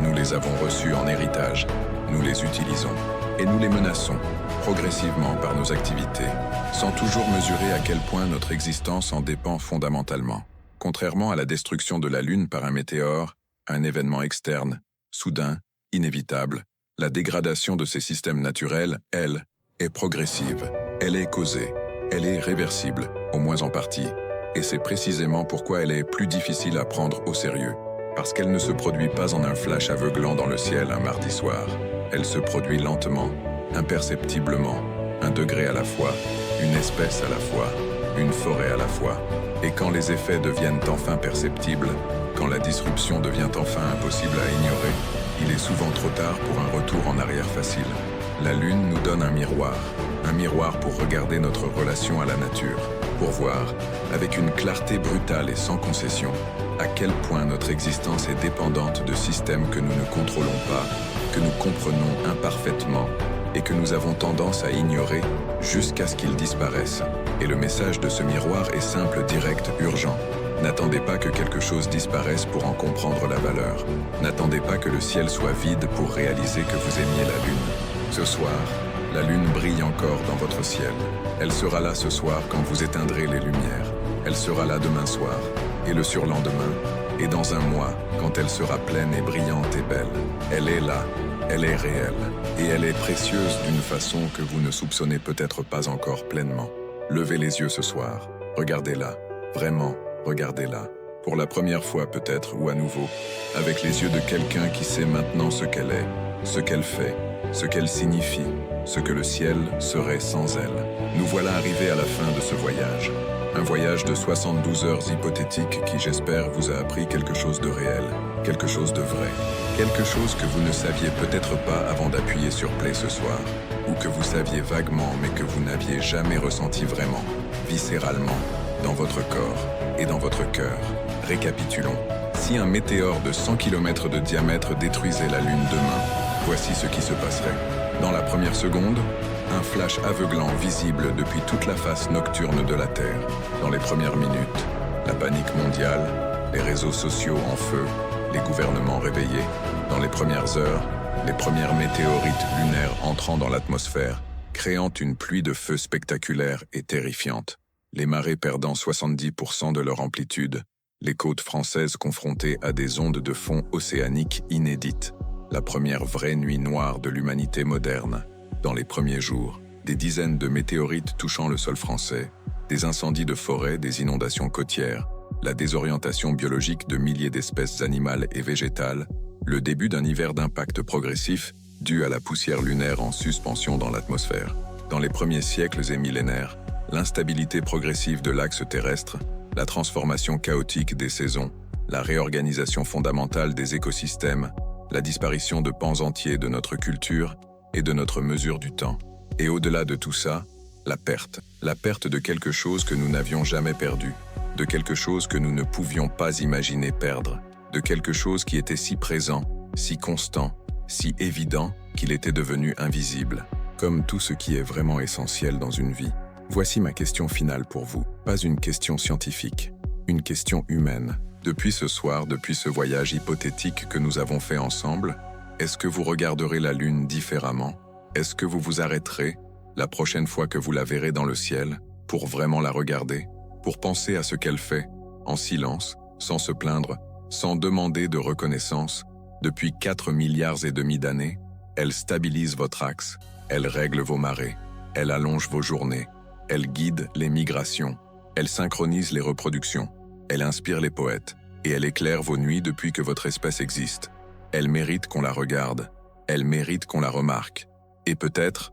Nous les avons reçus en héritage, nous les utilisons et nous les menaçons progressivement par nos activités, sans toujours mesurer à quel point notre existence en dépend fondamentalement. Contrairement à la destruction de la Lune par un météore, un événement externe, soudain, inévitable, la dégradation de ces systèmes naturels, elle, est progressive, elle est causée, elle est réversible, au moins en partie, et c'est précisément pourquoi elle est plus difficile à prendre au sérieux, parce qu'elle ne se produit pas en un flash aveuglant dans le ciel un mardi soir, elle se produit lentement, imperceptiblement, un degré à la fois, une espèce à la fois, une forêt à la fois, et quand les effets deviennent enfin perceptibles, quand la disruption devient enfin impossible à ignorer, il est souvent trop tard pour un retour en arrière facile. La Lune nous donne un miroir pour regarder notre relation à la nature. pour voir, avec une clarté brutale et sans concession, à quel point notre existence est dépendante de systèmes que nous ne contrôlons pas, que nous comprenons imparfaitement et que nous avons tendance à ignorer jusqu'à ce qu'ils disparaissent. Et le message de ce miroir est simple, direct, urgent. N'attendez pas que quelque chose disparaisse pour en comprendre la valeur. N'attendez pas que le ciel soit vide pour réaliser que vous aimiez la lune. Ce soir, la lune brille encore dans votre ciel. Elle sera là ce soir quand vous éteindrez les lumières. Elle sera là demain soir, et le surlendemain, et dans un mois, quand elle sera pleine et brillante et belle. Elle est là, elle est réelle, et elle est précieuse d'une façon que vous ne soupçonnez peut-être pas encore pleinement. Levez les yeux ce soir, regardez-la, vraiment, regardez-la. Pour la première fois peut-être, ou à nouveau, avec les yeux de quelqu'un qui sait maintenant ce qu'elle est, ce qu'elle fait, ce qu'elle signifie, ce que le ciel serait sans elle. Nous voilà arrivés à la fin de ce voyage. Un voyage de 72 heures hypothétiques qui, j'espère, vous a appris quelque chose de réel, quelque chose de vrai, quelque chose que vous ne saviez peut-être pas avant d'appuyer sur play ce soir, ou que vous saviez vaguement mais que vous n'aviez jamais ressenti vraiment, viscéralement, dans votre corps et dans votre cœur. Récapitulons. Si un météore de 100 km de diamètre détruisait la Lune demain, voici ce qui se passerait. Dans la première seconde, un flash aveuglant visible depuis toute la face nocturne de la Terre. Dans les premières minutes, la panique mondiale, les réseaux sociaux en feu, les gouvernements réveillés. Dans les premières heures, les premières météorites lunaires entrant dans l'atmosphère, créant une pluie de feu spectaculaire et terrifiante. Les marées perdant 70% de leur amplitude, les côtes françaises confrontées à des ondes de fond océaniques inédites. La première vraie nuit noire de l'humanité moderne. Dans les premiers jours, des dizaines de météorites touchant le sol français, des incendies de forêt, des inondations côtières, la désorientation biologique de milliers d'espèces animales et végétales, le début d'un hiver d'impact progressif dû à la poussière lunaire en suspension dans l'atmosphère. Dans les premiers siècles et millénaires, l'instabilité progressive de l'axe terrestre, la transformation chaotique des saisons, la réorganisation fondamentale des écosystèmes, la disparition de pans entiers de notre culture et de notre mesure du temps. Et au-delà de tout ça, la perte de quelque chose que nous n'avions jamais perdu, de quelque chose que nous ne pouvions pas imaginer perdre, de quelque chose qui était si présent, si constant, si évident qu'il était devenu invisible. Comme tout ce qui est vraiment essentiel dans une vie. Voici ma question finale pour vous. Pas une question scientifique, une question humaine. Depuis ce soir, depuis ce voyage hypothétique que nous avons fait ensemble, est-ce que vous regarderez la Lune différemment? Est-ce que vous vous arrêterez, la prochaine fois que vous la verrez dans le ciel, pour vraiment la regarder, pour penser à ce qu'elle fait, en silence, sans se plaindre, sans demander de reconnaissance? Depuis 4,5 milliards d'années, elle stabilise votre axe, elle règle vos marées, elle allonge vos journées, elle guide les migrations, elle synchronise les reproductions, elle inspire les poètes, et elle éclaire vos nuits depuis que votre espèce existe. Elle mérite qu'on la regarde, elle mérite qu'on la remarque. Et peut-être,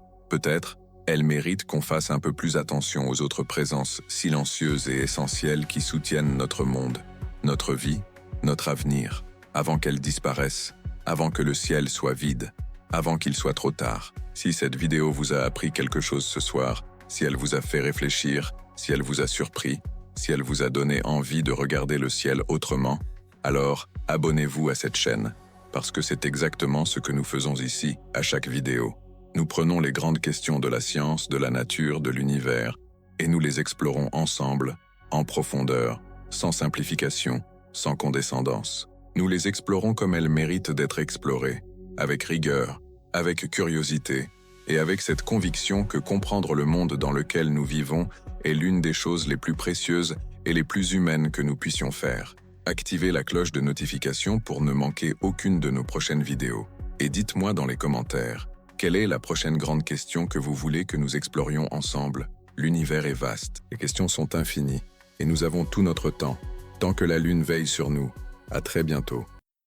elle mérite qu'on fasse un peu plus attention aux autres présences silencieuses et essentielles qui soutiennent notre monde, notre vie, notre avenir, avant qu'elles disparaissent, avant que le ciel soit vide, avant qu'il soit trop tard. Si cette vidéo vous a appris quelque chose ce soir, si elle vous a fait réfléchir, si elle vous a surpris, si elle vous a donné envie de regarder le ciel autrement, alors abonnez-vous à cette chaîne, parce que c'est exactement ce que nous faisons ici, à chaque vidéo. Nous prenons les grandes questions de la science, de la nature, de l'univers, et nous les explorons ensemble, en profondeur, sans simplification, sans condescendance. Nous les explorons comme elles méritent d'être explorées, avec rigueur, avec curiosité, et avec cette conviction que comprendre le monde dans lequel nous vivons est l'une des choses les plus précieuses et les plus humaines que nous puissions faire. Activez la cloche de notification pour ne manquer aucune de nos prochaines vidéos. Et dites-moi dans les commentaires, quelle est la prochaine grande question que vous voulez que nous explorions ensemble? L'univers est vaste, les questions sont infinies, et nous avons tout notre temps, tant que la Lune veille sur nous. À très bientôt.